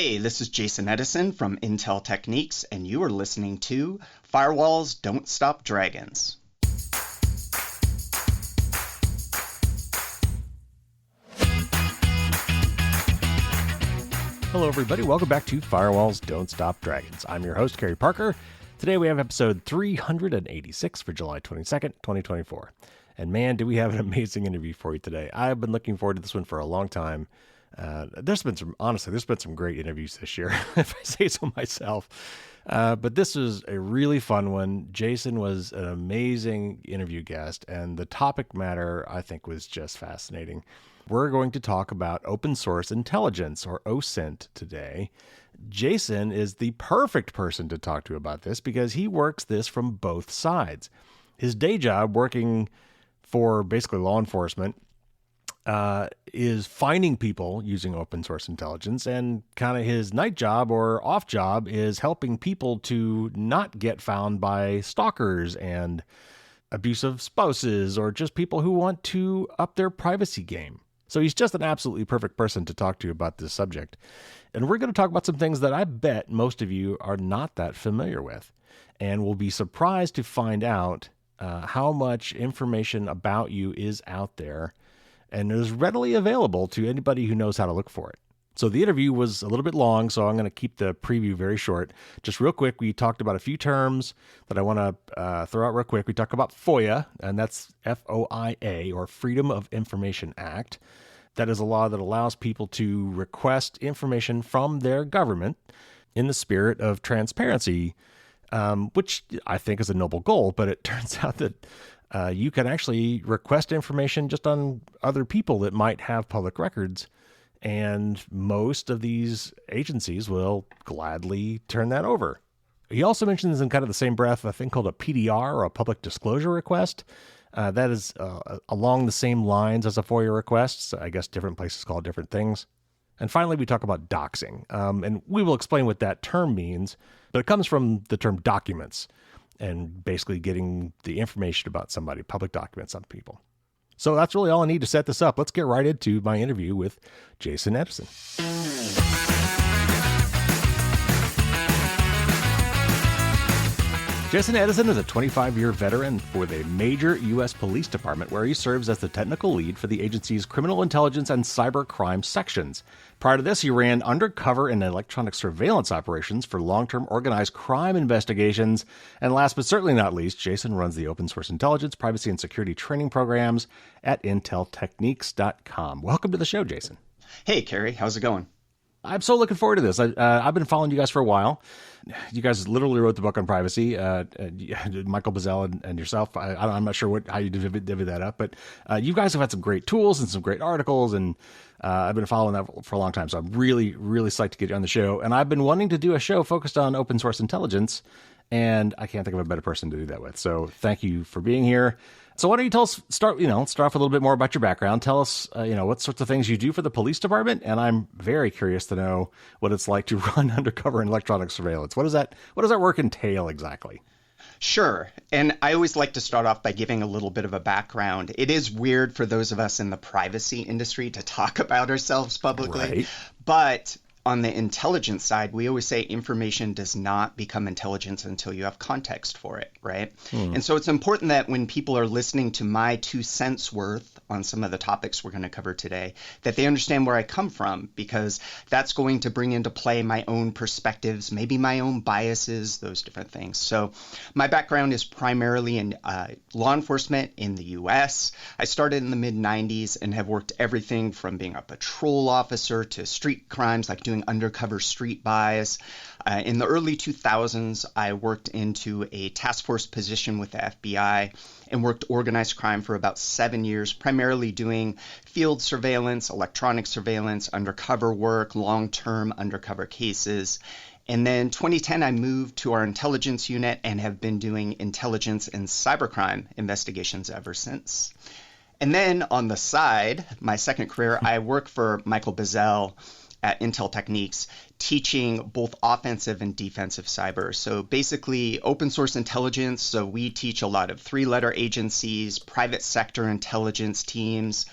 Hey, this is Jason Edison from Intel Techniques, and you are listening to Firewalls Don't Stop Dragons. Hello, everybody. Welcome back to Firewalls Don't Stop Dragons. I'm your host, Kerry Parker. Today we have episode 386 for July 22nd, 2024. And man, do we have an amazing interview for you today. I've been looking forward to this one for a long time. There's been some great interviews this year, if I say so myself. But this was a really fun one. Jason was an amazing interview guest, and the topic matter, I think, was just fascinating. We're going to talk about open source intelligence, or OSINT, today. Jason is the perfect person to talk to about this because he works this from both sides. His day job, working for basically law enforcement, is finding people using open source intelligence, and kind of his night job or off job is helping people to not get found by stalkers and abusive spouses or just people who want to up their privacy game. So he's just an absolutely perfect person to talk to about this subject. And we're going to talk about some things that I bet most of you are not that familiar with, and will be surprised to find out how much information about you is out there and is readily available to anybody who knows how to look for it. So the interview was a little bit long, so I'm going to keep the preview very short. Just real quick, we talked about a few terms that I want to throw out real quick. We talked about FOIA, and that's FOIA, or Freedom of Information Act. That is a law that allows people to request information from their government in the spirit of transparency, which I think is a noble goal, but it turns out that you can actually request information just on other people that might have public records, and most of these agencies will gladly turn that over. He also mentions in kind of the same breath a thing called a PDR, or a public disclosure request. That is along the same lines as a FOIA request. So I guess different places call it different things. And finally, we talk about doxing. And we will explain what that term means, but it comes from the term documents, and basically getting the information about somebody, public documents on people. So that's really all I need to set this up. Let's get right into my interview with Jason Edison. Jason Edison is a 25-year veteran for the major U.S. police department, where he serves as the technical lead for the agency's criminal intelligence and cyber crime sections. Prior to this, he ran undercover and electronic surveillance operations for long-term organized crime investigations. And last but certainly not least, Jason runs the open source intelligence, privacy, and security training programs at inteltechniques.com. Welcome to the show, Jason. Hey, Kerry. How's it going? I'm so looking forward to this. I've been following you guys for a while. You guys literally wrote the book on privacy, Michael Bazzell and yourself. I'm not sure how you divvy that up, but you guys have had some great tools and some great articles, and I've been following that for a long time. So I'm really, really psyched to get you on the show. And I've been wanting to do a show focused on open source intelligence, and I can't think of a better person to do that with. So thank you for being here. So why don't you start off a little bit more about your background. Tell us, what sorts of things you do for the police department. And I'm very curious to know what it's like to run undercover in electronic surveillance. What does that work entail exactly? Sure. And I always like to start off by giving a little bit of a background. It is weird for those of us in the privacy industry to talk about ourselves publicly, right. But on the intelligence side, we always say information does not become intelligence until you have context for it, right? And so it's important that when people are listening to my 2 cents worth on some of the topics we're going to cover today, that they understand where I come from, because that's going to bring into play my own perspectives, maybe my own biases, those different things. So my background is primarily in law enforcement in the U.S. I started in the mid-90s and have worked everything from being a patrol officer to street crimes, like doing undercover street buys. In the early 2000s, I worked into a task force position with the FBI and worked organized crime for about 7 years, primarily doing field surveillance, electronic surveillance, undercover work, long-term undercover cases. And then 2010, I moved to our intelligence unit and have been doing intelligence and cybercrime investigations ever since. And then on the side, my second career, I work for Michael Bazzell at Intel Techniques, teaching both offensive and defensive cyber. So basically open source intelligence. So we teach a lot of 3-letter agencies, private sector intelligence teams,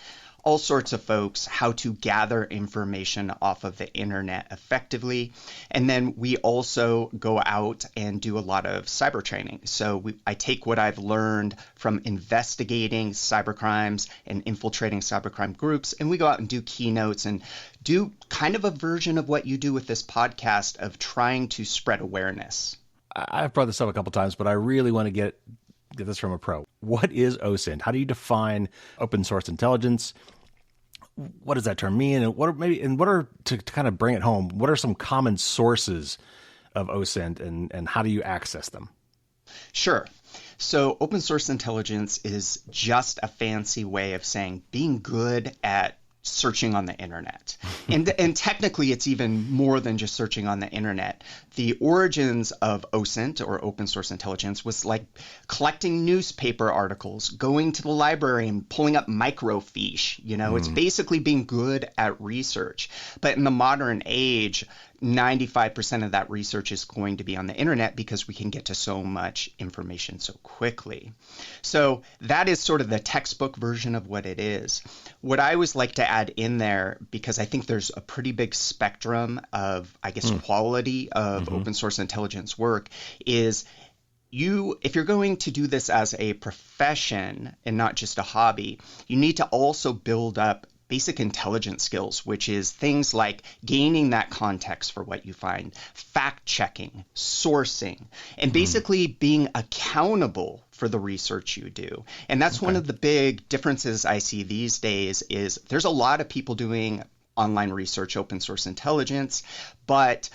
all sorts of folks how to gather information off of the internet effectively. And then we also go out and do a lot of cyber training. So I take what I've learned from investigating cybercrimes and infiltrating cybercrime groups, and we go out and do keynotes and do kind of a version of what you do with this podcast of trying to spread awareness. I've brought this up a couple times, but I really want to get this from a pro. What is OSINT? How do you define open source intelligence? What does that term mean? And what are to kind of bring it home, what are some common sources of OSINT and how do you access them? Sure. So open source intelligence is just a fancy way of saying being good at searching on the internet. And technically, it's even more than just searching on the internet. The origins of OSINT, or open source intelligence, was like collecting newspaper articles, going to the library and pulling up microfiche. It's basically being good at research. But in the modern age, 95% of that research is going to be on the internet because we can get to so much information so quickly. So that is sort of the textbook version of what it is. What I always like to add in there, because I think there's a pretty big spectrum of, quality of open source intelligence work, is if you're going to do this as a profession and not just a hobby, you need to also build up basic intelligence skills, which is things like gaining that context for what you find, fact-checking, sourcing, and basically being accountable for the research you do. And that's one of the big differences I see these days is there's a lot of people doing online research, open source intelligence, but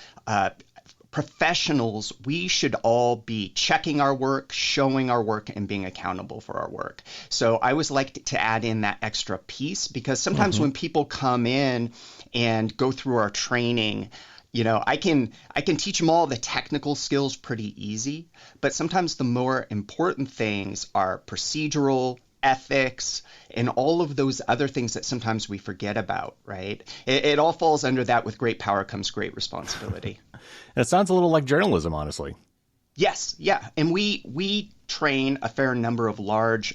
professionals, we should all be checking our work, showing our work, and being accountable for our work. So I always like to add in that extra piece because sometimes when people come in and go through our training, I can teach them all the technical skills pretty easy, but sometimes the more important things are procedural, ethics, and all of those other things that sometimes we forget about, right? It all falls under that. With great power comes great responsibility. And it sounds a little like journalism, honestly. Yes, yeah. And we train a fair number of large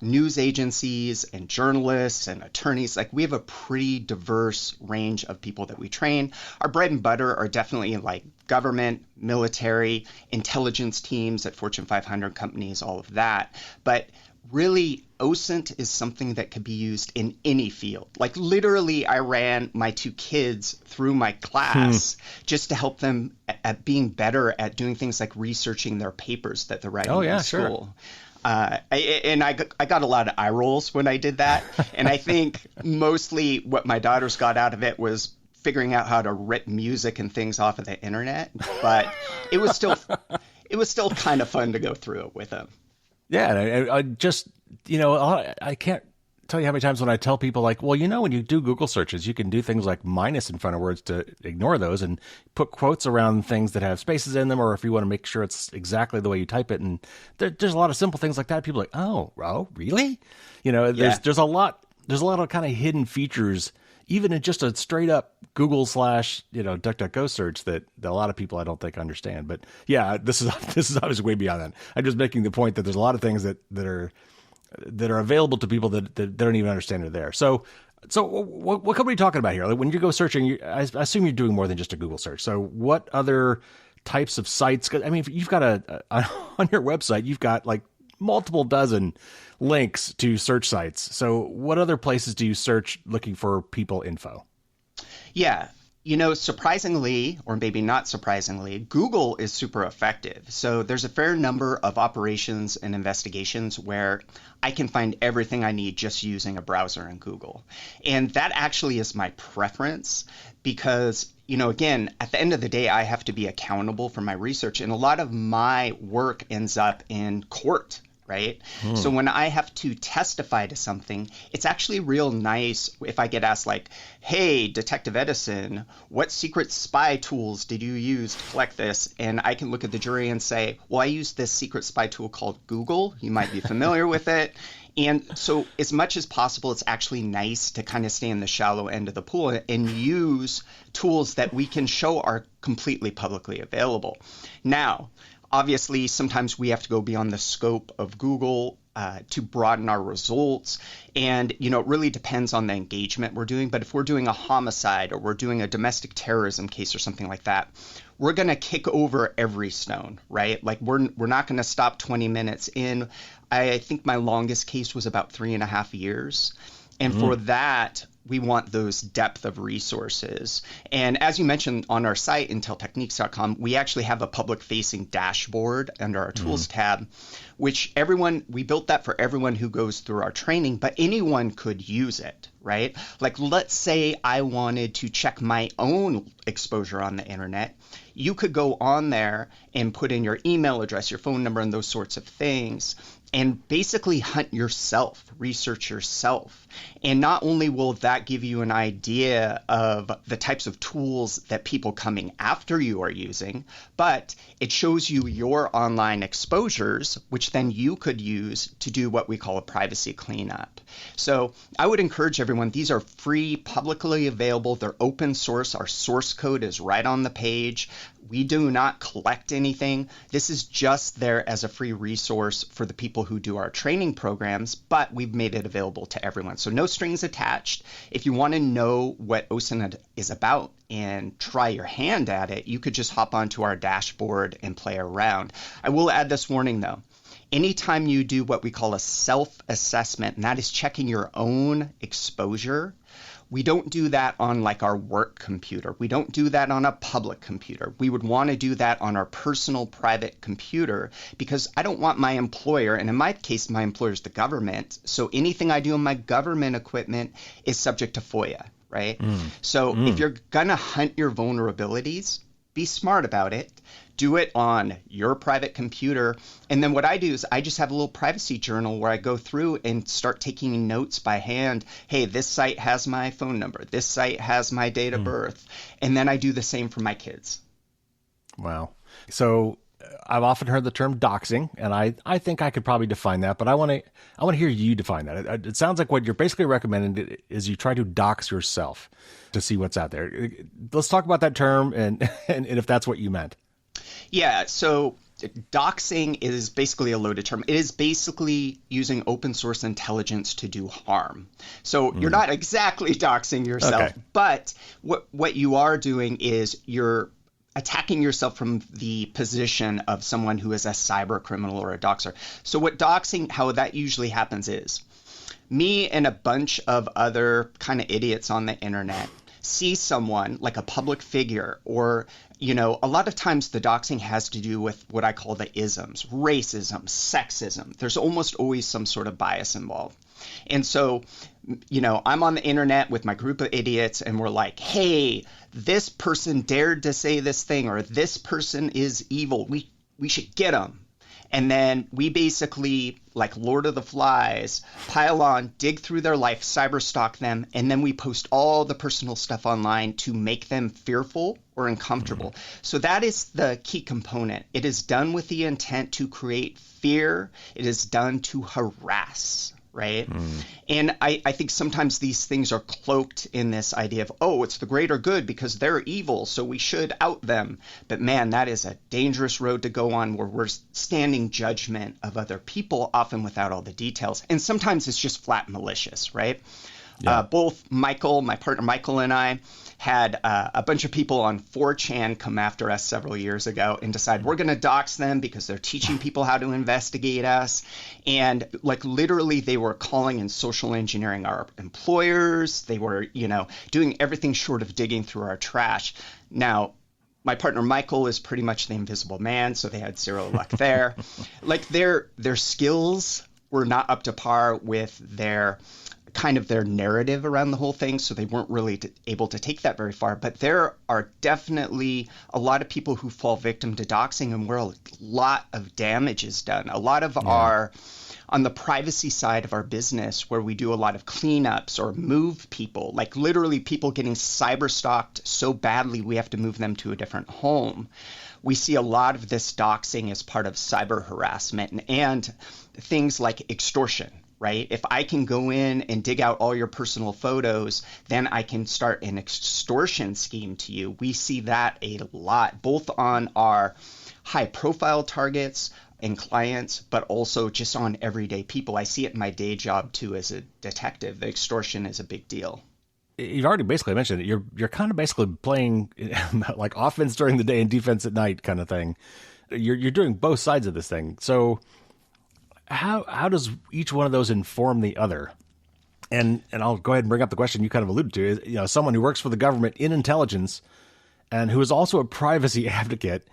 news agencies and journalists and attorneys. Like, we have a pretty diverse range of people that we train. Our bread and butter are definitely like government, military, intelligence teams at Fortune 500 companies, all of that. But really, OSINT is something that could be used in any field. Like, literally, I ran my two kids through my class just to help them at being better at doing things like researching their papers that they're writing in school. Sure. I got a lot of eye rolls when I did that. And I think mostly what my daughters got out of it was figuring out how to rip music and things off of the internet. But it was still kind of fun to go through it with them. Yeah, I just, I can't tell you how many times when I tell people, like, well, when you do Google searches, you can do things like minus in front of words to ignore those and put quotes around things that have spaces in them, or if you want to make sure it's exactly the way you type it. And there's a lot of simple things like that. People are like, oh, really? There's a lot of kind of hidden features, even in just a straight up Google / DuckDuckGo search that a lot of people I don't think understand. But yeah, this is obviously way beyond that. I'm just making the point that there's a lot of things that are available to people that don't even understand are there. So what are we talking about here? Like, when you go searching, I assume you're doing more than just a Google search. So what other types of sites? I mean, you've got on your website, you've got like multiple dozen links to search sites. So what other places do you search looking for people info? Yeah. Surprisingly, or maybe not surprisingly, Google is super effective. So there's a fair number of operations and investigations where I can find everything I need just using a browser in Google. And that actually is my preference because, again, at the end of the day, I have to be accountable for my research. And a lot of my work ends up in court. Right? So when I have to testify to something, it's actually real nice if I get asked like, hey, Detective Edison, what secret spy tools did you use to collect this? And I can look at the jury and say, well, I used this secret spy tool called Google. You might be familiar with it. And so as much as possible, it's actually nice to kind of stay in the shallow end of the pool and use tools that we can show are completely publicly available. Now, obviously, sometimes we have to go beyond the scope of Google to broaden our results. And, it really depends on the engagement we're doing. But if we're doing a homicide or we're doing a domestic terrorism case or something like that, we're going to kick over every stone, right? Like we're not going to stop 20 minutes in. I think my longest case was about 3.5 years. And for that, we want those depth of resources. And as you mentioned on our site, inteltechniques.com, we actually have a public-facing dashboard under our tools tab, which we built that for everyone who goes through our training, but anyone could use it, right? Like, let's say I wanted to check my own exposure on the internet. You could go on there and put in your email address, your phone number, and those sorts of things, and basically hunt yourself, research yourself. And not only will that give you an idea of the types of tools that people coming after you are using, but it shows you your online exposures, which then you could use to do what we call a privacy cleanup. So I would encourage everyone, these are free, publicly available, they're open source, our source code is right on the page. We do not collect anything. This is just there as a free resource for the people who do our training programs, but we've made it available to everyone. So no strings attached. If you want to know what OSINT is about and try your hand at it, you could just hop onto our dashboard and play around. I will add this warning though. Anytime you do what we call a self-assessment, and that is checking your own exposure, we don't do that on like our work computer. We don't do that on a public computer. We would want to do that on our personal private computer because I don't want my employer, and in my case, my employer is the government. So anything I do on my government equipment is subject to FOIA, right? So if you're going to hunt your vulnerabilities, be smart about it. Do it on your private computer. And then what I do is I just have a little privacy journal where I go through and start taking notes by hand. Hey, this site has my phone number. This site has my date of birth. And then I do the same for my kids. Wow. So I've often heard the term doxing, and I think I could probably define that, but I want to hear you define that. It sounds like what you're basically recommending is you try to dox yourself to see what's out there. Let's talk about that term and if that's what you meant. Yeah, so doxing is basically a loaded term. It is basically using open source intelligence to do harm. So you're not exactly doxing yourself, but what you are doing is you're attacking yourself from the position of someone who is a cyber criminal or a doxer. So what doxing, how that usually happens is me and a bunch of other kind of idiots on the internet see someone like a public figure, or, a lot of times the doxing has to do with what I call the isms, racism, sexism. There's almost always some sort of bias involved. And so, I'm on the internet with my group of idiots and we're like, hey, this person dared to say this thing, or this person is evil. We should get them. And then we basically, like Lord of the Flies, pile on, dig through their life, cyberstalk them, and then we post all the personal stuff online to make them fearful or uncomfortable. So that is the key component. It is done with the intent to create fear. It is done to harass, right? And I think sometimes these things are cloaked in this idea of, oh, it's the greater good because they're evil, so we should out them. But man, that is a dangerous road to go on, where we're standing judgment of other people, often without all the details. And sometimes it's just flat malicious, right? Yeah. Both my partner Michael, and I had a bunch of people on 4chan come after us several years ago and decide we're going to dox them because they're teaching people how to investigate us. And like literally they were calling and social engineering our employers. They were, doing everything short of digging through our trash. Now, my partner Michael is pretty much the invisible man, so they had zero luck there. Like their skills were not up to par with their narrative around the whole thing, so they weren't really able to take that very far. But there are definitely a lot of people who fall victim to doxing, and where a lot of damage is done. A lot of our, on the privacy side of our business, where we do a lot of cleanups or move people, like literally people getting cyber stalked so badly we have to move them to a different home. We see a lot of this doxing as part of cyber harassment and things like extortion. Right? If I can go in and dig out all your personal photos, then I can start an extortion scheme to you. We see that a lot, both on our high profile targets, and clients, but also just on everyday people. I see it in my day job too as a detective. The extortion is a big deal. You've already basically mentioned it. You're kind of basically playing like offense during the day and defense at night kind of thing. You're doing both sides of this thing. So how does each one of those inform the other? And I'll go ahead and bring up the question you kind of alluded to. Is, someone who works for the government in intelligence and who is also a privacy advocate.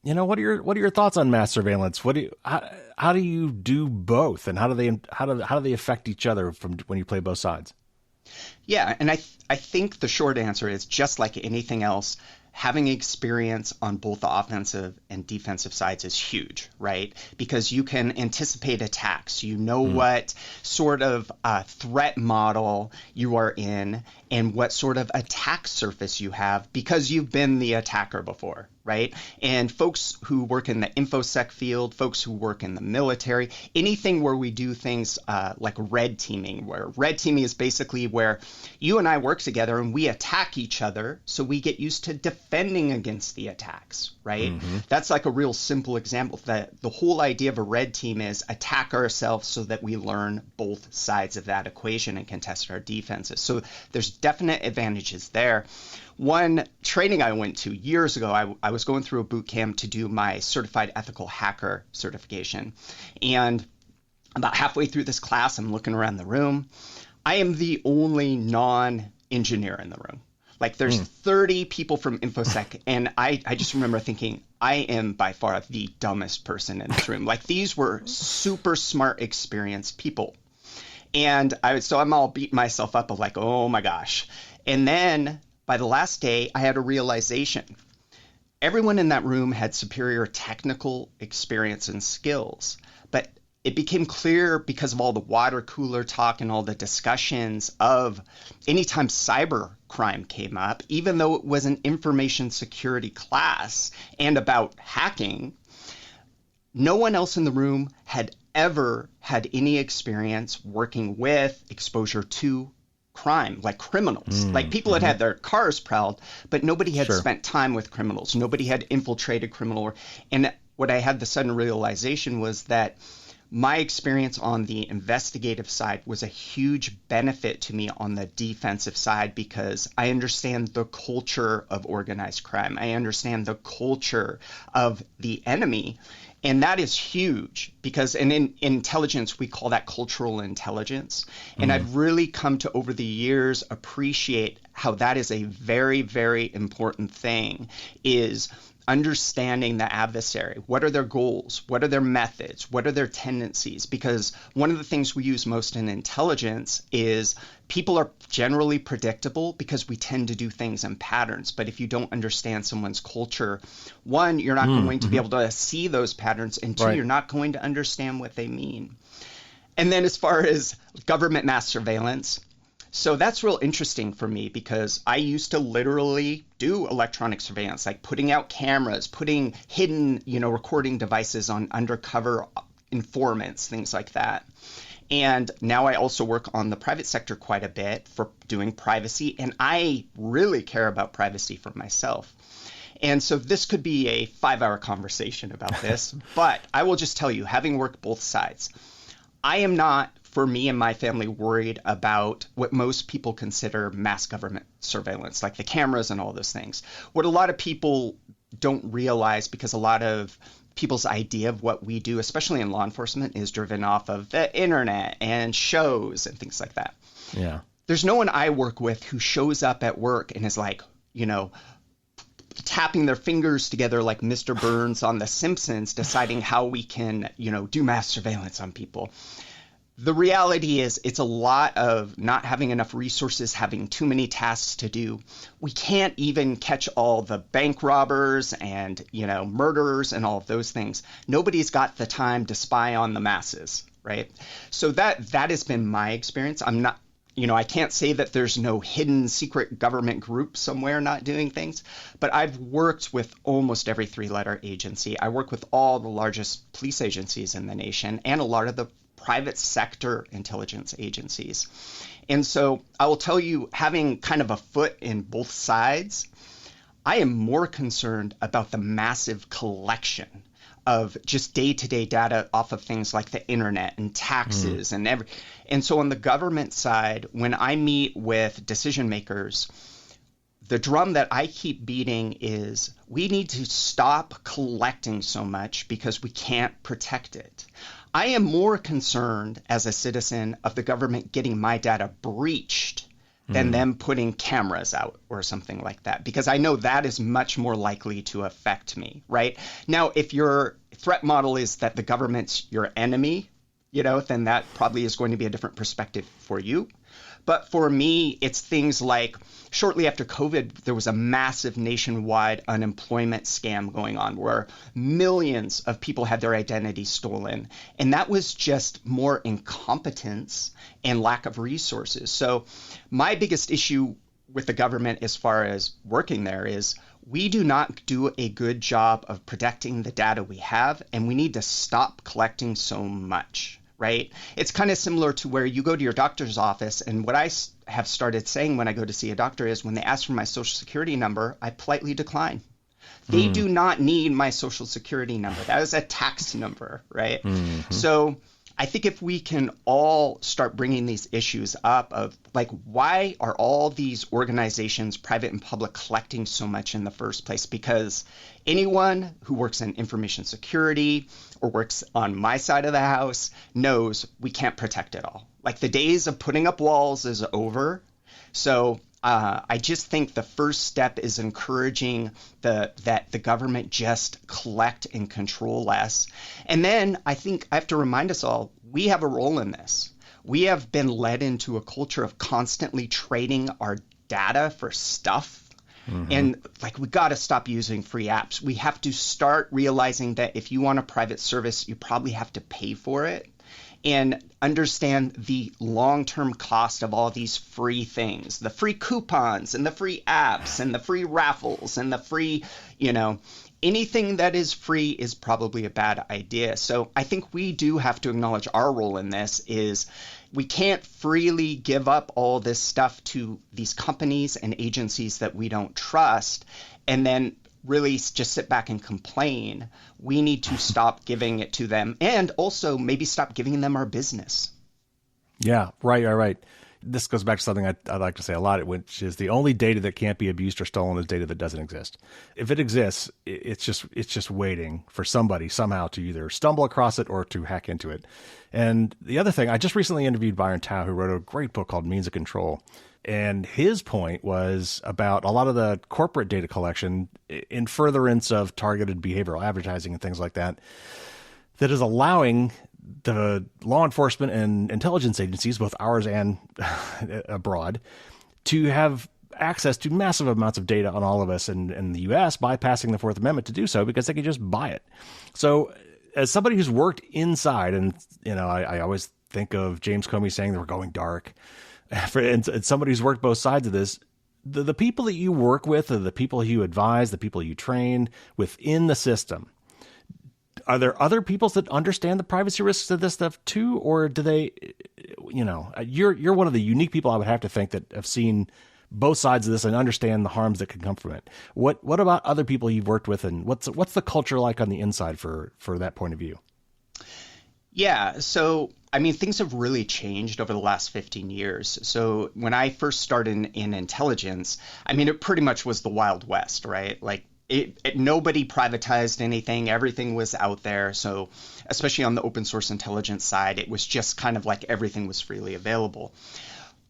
What are your thoughts on mass surveillance? How do you do both, and how do they affect each other from when you play both sides? Yeah, and I think the short answer is, just like anything else, having experience on both the offensive and defensive sides is huge, right? Because you can anticipate attacks. You know what sort of threat model you are in and what sort of attack surface you have because you've been the attacker before, right? And folks who work in the InfoSec field, folks who work in the military, anything where we do things like red teaming, where red teaming is basically where you and I work together and we attack each other, so we get used to defending against the attacks, right? That's like a real simple example. That the whole idea of a red team is attack ourselves so that we learn both sides of that equation and can test our defenses. So there's definite advantages there. One training I went to years ago, I was going through a boot camp to do my certified ethical hacker certification. And about halfway through this class, I'm looking around the room. I am the only non-engineer in the room. Like there's 30 people from InfoSec, and I just remember thinking, I am by far the dumbest person in this room. Like these were super smart, experienced people. And so I'm all beating myself up of like, oh my gosh. And then by the last day, I had a realization. Everyone in that room had superior technical experience and skills, but it became clear because of all the water cooler talk and all the discussions of anytime cyber crime came up, even though it was an information security class and about hacking, no one else in the room had ever had any experience working with exposure to crime, like criminals. Like people had had their cars prowled, but nobody had spent time with criminals. Nobody had infiltrated criminal. And what I had the sudden realization was that my experience on the investigative side was a huge benefit to me on the defensive side because I understand the culture of organized crime. I understand the culture of the enemy. And that is huge because in intelligence, we call that cultural intelligence. And I've really come to, over the years, appreciate how that is a very, very important thing, is understanding the adversary. What are their goals? What are their methods? What are their tendencies? Because one of the things we use most in intelligence is people are generally predictable because we tend to do things in patterns. But if you don't understand someone's culture, one, you're not going to be able to see those patterns, and two, you're not going to understand what they mean. And then as far as government mass surveillance, so that's real interesting for me because I used to literally do electronic surveillance, like putting out cameras, putting hidden, recording devices on undercover informants, things like that. And now I also work on the private sector quite a bit for doing privacy, and I really care about privacy for myself. And so this could be a 5-hour conversation about this, but I will just tell you, having worked both sides, I am not, for me and my family, worried about what most people consider mass government surveillance, like the cameras and all those things. What a lot of people don't realize, because a lot of people's idea of what we do, especially in law enforcement, is driven off of the internet and shows and things like that. Yeah. There's no one I work with who shows up at work and is like, tapping their fingers together like Mr. Burns on The Simpsons, deciding how we can, do mass surveillance on people. The reality is it's a lot of not having enough resources, having too many tasks to do. We can't even catch all the bank robbers and, murderers and all of those things. Nobody's got the time to spy on the masses, right? So that has been my experience. I'm not, I can't say that there's no hidden secret government group somewhere not doing things, but I've worked with almost every 3-letter agency. I work with all the largest police agencies in the nation and a lot of the private sector intelligence agencies. And so I will tell you, having kind of a foot in both sides, I am more concerned about the massive collection of just day-to-day data off of things like the internet and taxes and so on the government side, when I meet with decision makers, the drum that I keep beating is we need to stop collecting so much because we can't protect it. I am more concerned as a citizen of the government getting my data breached than them putting cameras out or something like that, because I know that is much more likely to affect me, right? Now, if your threat model is that the government's your enemy, then that probably is going to be a different perspective for you. But for me, it's things like shortly after COVID, there was a massive nationwide unemployment scam going on where millions of people had their identity stolen. And that was just more incompetence and lack of resources. So my biggest issue with the government as far as working there is we do not do a good job of protecting the data we have, and we need to stop collecting so much. Right? It's kind of similar to where you go to your doctor's office, and what I have started saying when I go to see a doctor is when they ask for my social security number, I politely decline. They do not need my social security number. That is a tax number, right? So I think if we can all start bringing these issues up of like, why are all these organizations, private and public, collecting so much in the first place? Because anyone who works in information security or works on my side of the house knows we can't protect it all. Like the days of putting up walls is over. So I just think the first step is encouraging that the government just collect and control less. And then I think I have to remind us all, we have a role in this. We have been led into a culture of constantly trading our data for stuff. And like, we got to stop using free apps. We have to start realizing that if you want a private service, you probably have to pay for it, and understand the long-term cost of all these free things, the free coupons and the free apps and the free raffles and the free, anything that is free is probably a bad idea. So I think we do have to acknowledge our role in this is we can't freely give up all this stuff to these companies and agencies that we don't trust and then really just sit back and complain. We need to stop giving it to them and also maybe stop giving them our business. Yeah, right. This goes back to something I like to say a lot, which is the only data that can't be abused or stolen is data that doesn't exist. If it exists, it's just waiting for somebody somehow to either stumble across it or to hack into it. And the other thing, I just recently interviewed Byron Tao, who wrote a great book called Means of Control. And his point was about a lot of the corporate data collection in furtherance of targeted behavioral advertising and things like that is allowing the law enforcement and intelligence agencies, both ours and abroad, to have access to massive amounts of data on all of us in the U.S., bypassing the Fourth Amendment to do so because they can just buy it. So as somebody who's worked inside, and I always think of James Comey saying that we're going dark, and somebody who's worked both sides of this, the people that you work with are the people you advise, the people you train within the system. Are there other people that understand the privacy risks of this stuff too? Or do they, you're one of the unique people I would have to think that have seen both sides of this and understand the harms that can come from it. What about other people you've worked with, and what's the culture like on the inside for that point of view? Yeah. So, things have really changed over the last 15 years. So when I first started in intelligence, it pretty much was the Wild West, right? Like, nobody privatized anything. Everything was out there. So especially on the open source intelligence side, it was just kind of like everything was freely available.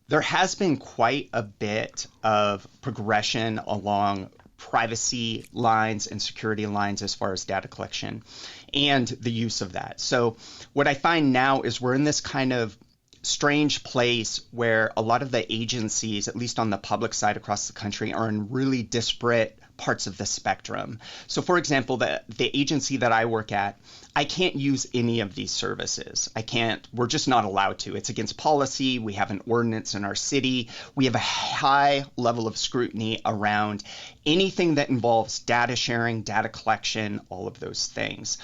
There has been quite a bit of progression along privacy lines and security lines as far as data collection and the use of that. So what I find now is we're in this kind of strange place where a lot of the agencies, at least on the public side across the country, are in really disparate parts of the spectrum. So for example, the agency that I work at, I can't use any of these services. We're just not allowed to. It's against policy. We have an ordinance in our city. We have a high level of scrutiny around anything that involves data sharing, data collection, all of those things.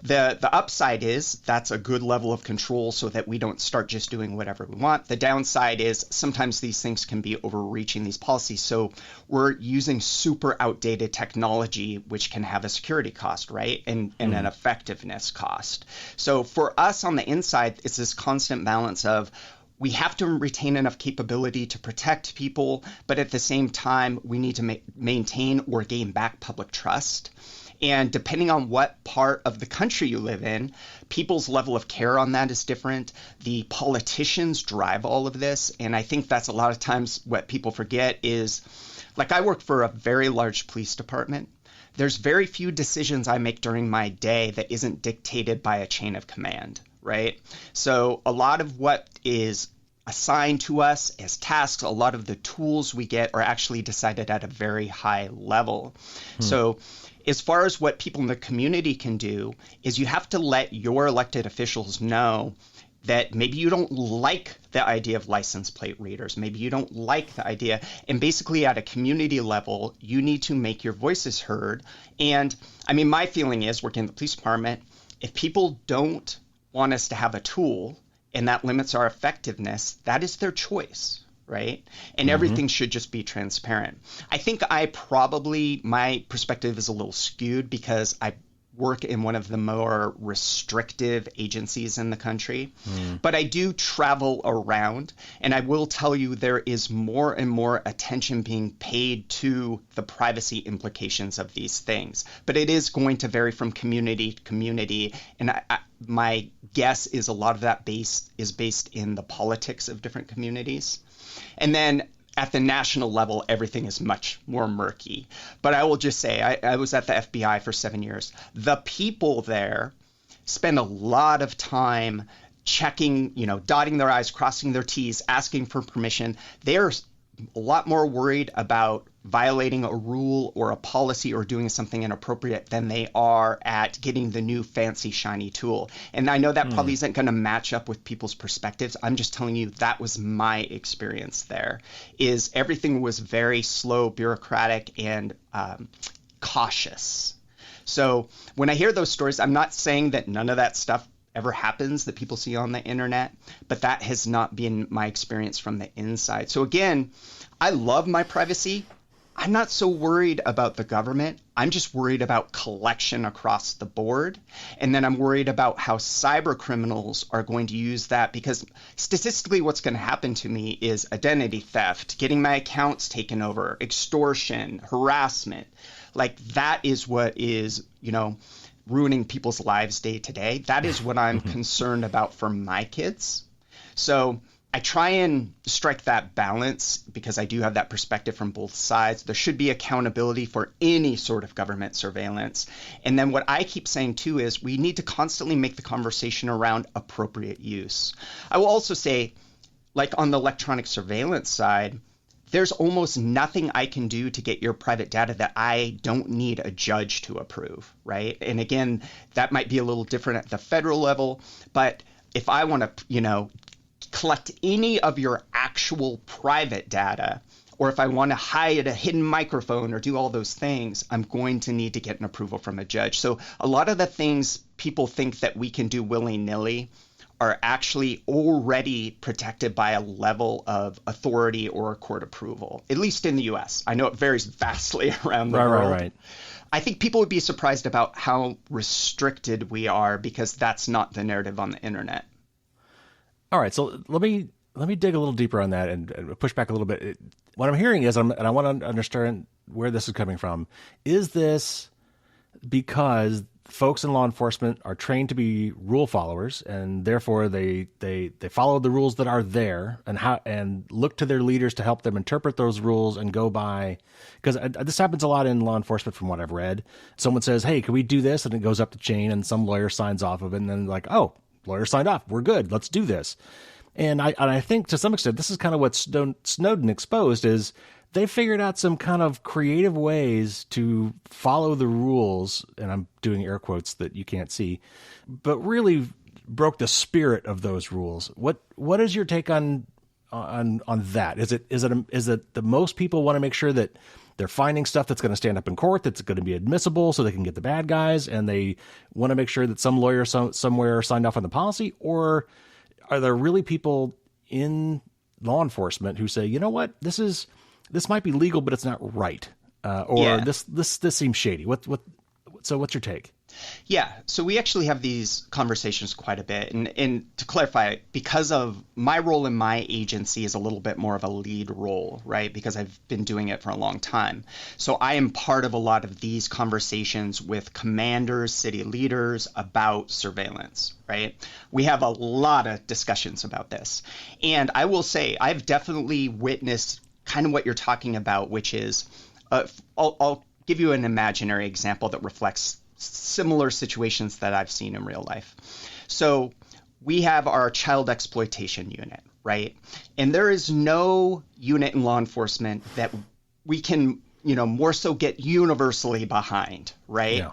The upside is that's a good level of control so that we don't start just doing whatever we want. The downside is sometimes these things can be overreaching, these policies. So we're using super outdated technology, which can have a security cost, right? And an effectiveness cost. So for us on the inside, it's this constant balance of we have to retain enough capability to protect people, but at the same time, we need to maintain or gain back public trust. And depending on what part of the country you live in, people's level of care on that is different. The politicians drive all of this. And I think that's a lot of times what people forget is, like, I work for a very large police department. There's very few decisions I make during my day that isn't dictated by a chain of command, right? So a lot of what is assigned to us as tasks, a lot of the tools we get are actually decided at a very high level. So as far as what people in the community can do is you have to let your elected officials know that maybe you don't like the idea of license plate readers. Maybe you don't like the idea. And basically at a community level, you need to make your voices heard. And I mean, my feeling is working in the police department, if people don't want us to have a tool and that limits our effectiveness, that is their choice, right? And everything should just be transparent. I think my perspective is a little skewed because I work in one of the more restrictive agencies in the country, but I do travel around, and I will tell you there is more and more attention being paid to the privacy implications of these things. But it is going to vary from community to community, and my guess is a lot of that is based in the politics of different communities. And then at the national level, everything is much more murky. But I will just say, I was at the FBI for 7 years. The people there spend a lot of time checking, dotting their I's, crossing their T's, asking for permission. They're a lot more worried about violating a rule or a policy or doing something inappropriate than they are at getting the new fancy shiny tool. And I know that probably isn't going to match up with people's perspectives. I'm just telling you that was my experience there, is everything was very slow, bureaucratic, and cautious. So when I hear those stories, I'm not saying that none of that stuff ever happens that people see on the internet, but that has not been my experience from the inside. So again, I love my privacy. I'm not so worried about the government. I'm just worried about collection across the board. And then I'm worried about how cyber criminals are going to use that, because statistically what's going to happen to me is identity theft, getting my accounts taken over, extortion, harassment. Like that is what is, ruining people's lives day to day. That is what I'm concerned about for my kids. So I try and strike that balance because I do have that perspective from both sides. There should be accountability for any sort of government surveillance. And then what I keep saying too is we need to constantly make the conversation around appropriate use. I will also say, like on the electronic surveillance side, there's almost nothing I can do to get your private data that I don't need a judge to approve, right? And again, that might be a little different at the federal level, but if I want to, collect any of your actual private data, or if I want to hide a hidden microphone or do all those things, I'm going to need to get an approval from a judge. So a lot of the things people think that we can do willy-nilly are actually already protected by a level of authority or court approval, at least in the U.S. I know it varies vastly around the world. Right. I think people would be surprised about how restricted we are because that's not the narrative on the internet. All right, so let me dig a little deeper on that and push back a little bit. What I'm hearing is, and I want to understand where this is coming from. Is this because folks in law enforcement are trained to be rule followers, and therefore they follow the rules that are there and look to their leaders to help them interpret those rules and go by? Because this happens a lot in law enforcement from what I've read. Someone says, hey, can we do this? And it goes up the chain and some lawyer signs off of it, and then like, oh, lawyer signed off. We're good. Let's do this. And I think to some extent, this is kind of what Snowden exposed is they figured out some kind of creative ways to follow the rules, and I'm doing air quotes that you can't see, but really broke the spirit of those rules. What is your take on that? Is it that the most people want to make sure that they're finding stuff that's going to stand up in court, that's going to be admissible so they can get the bad guys, and they want to make sure that some lawyer somewhere signed off on the policy? Or are there really people in law enforcement who say, you know what, this might be legal, but it's not right, this seems shady? So what's your take? Yeah, so we actually have these conversations quite a bit. And to clarify, because of my role in my agency is a little bit more of a lead role, right? Because I've been doing it for a long time. So I am part of a lot of these conversations with commanders, city leaders about surveillance, right? We have a lot of discussions about this. And I will say, I've definitely witnessed kind of what you're talking about, which is, I'll give you an imaginary example that reflects similar situations that I've seen in real life. So we have our child exploitation unit, right? And there is no unit in law enforcement that we can, more so get universally behind, right? Yeah.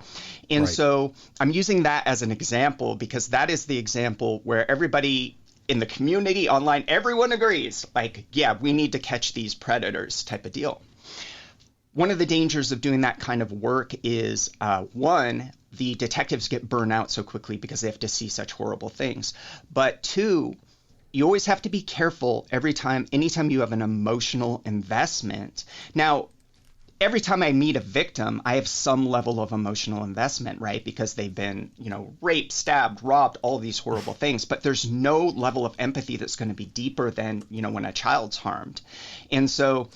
And so I'm using that as an example because that is the example where everybody in the community online, everyone agrees, like, yeah, we need to catch these predators type of deal. One of the dangers of doing that kind of work is, one, the detectives get burned out so quickly because they have to see such horrible things. But two, you always have to be careful anytime you have an emotional investment. Now, every time I meet a victim, I have some level of emotional investment, right? Because they've been, raped, stabbed, robbed, all these horrible things. But there's no level of empathy that's going to be deeper than, when a child's harmed. And so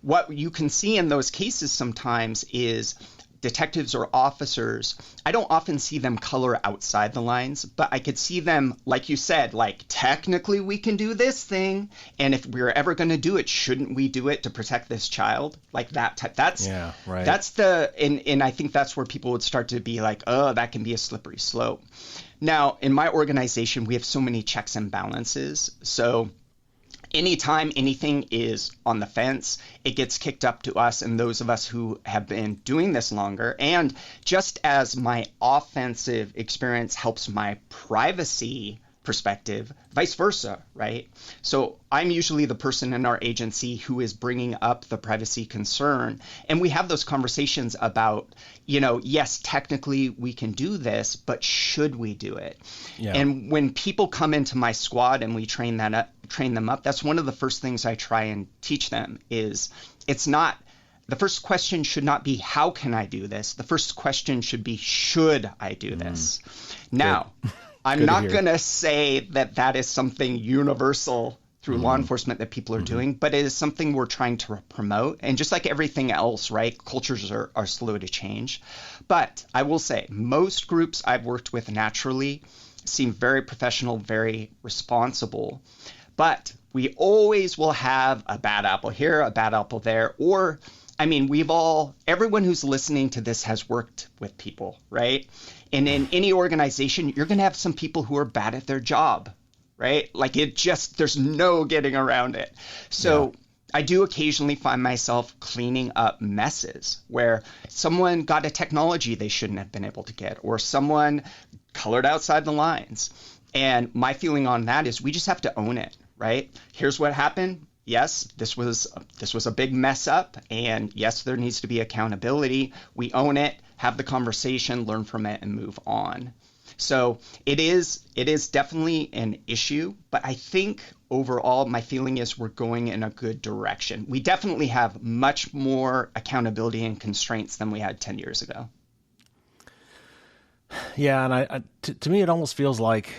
what you can see in those cases sometimes is detectives or officers, I don't often see them color outside the lines, but I could see them, like you said, like, technically we can do this thing. And if we're ever going to do it, shouldn't we do it to protect this child? Like that type. And I think that's where people would start to be like, oh, that can be a slippery slope. Now, in my organization, we have so many checks and balances. So anytime anything is on the fence, it gets kicked up to us and those of us who have been doing this longer. And just as my offensive experience helps my privacy perspective, vice versa, right? So I'm usually the person in our agency who is bringing up the privacy concern. And we have those conversations about, yes, technically we can do this, but should we do it? Yeah. And when people come into my squad and we train them up, that's one of the first things I try and teach them is the first question should not be, how can I do this? The first question should be, should I do this? Now, I'm not going to say that is something universal through law enforcement that people are doing, but it is something we're trying to promote. And just like everything else, right, cultures are slow to change. But I will say most groups I've worked with naturally seem very professional, very responsible. But we always will have a bad apple here, a bad apple there, or everyone who's listening to this has worked with people, right? And in any organization, you're going to have some people who are bad at their job, right? Like there's no getting around it. So I do occasionally find myself cleaning up messes where someone got a technology they shouldn't have been able to get, or someone colored outside the lines. And my feeling on that is we just have to own it, right? Here's what happened. Yes, this was a big mess up, and yes, there needs to be accountability. We own it, have the conversation, learn from it, and move on. So it is definitely an issue, but I think overall my feeling is we're going in a good direction. We definitely have much more accountability and constraints than we had 10 years ago. Yeah, and to me it almost feels like,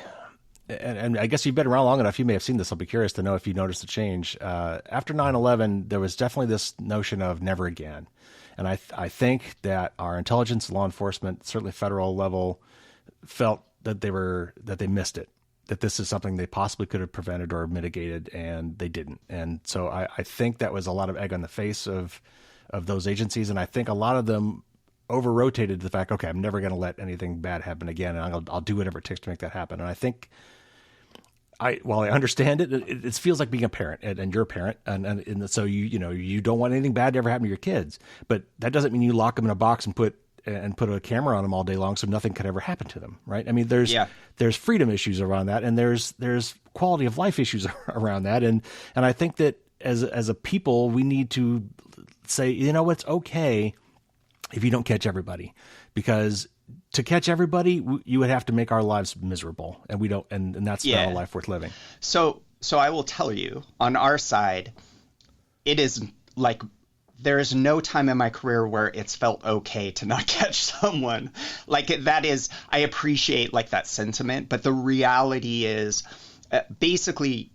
and I guess you've been around long enough, you may have seen this. I'll be curious to know if you noticed a change. After 9/11, there was definitely this notion of never again. And I think that our intelligence, law enforcement, certainly federal level, felt that they missed it, that this is something they possibly could have prevented or mitigated, and they didn't. And so I think that was a lot of egg on the face of those agencies. And I think a lot of them over-rotated the fact, okay, I'm never going to let anything bad happen again, and I'll do whatever it takes to make that happen. And I think, while I understand it feels like being a parent, and you're a parent, and so you don't want anything bad to ever happen to your kids, but that doesn't mean you lock them in a box and put a camera on them all day long so nothing could ever happen to them, right? I mean, there's freedom issues around that, and there's quality of life issues around that, and I think that as a people we need to say, it's okay if you don't catch everybody, because to catch everybody, you would have to make our lives miserable, and we don't, and that's not a life worth living. So I will tell you, on our side, it is like, there is no time in my career where it's felt okay to not catch someone. Like, that is, I appreciate like that sentiment, but the reality is basically,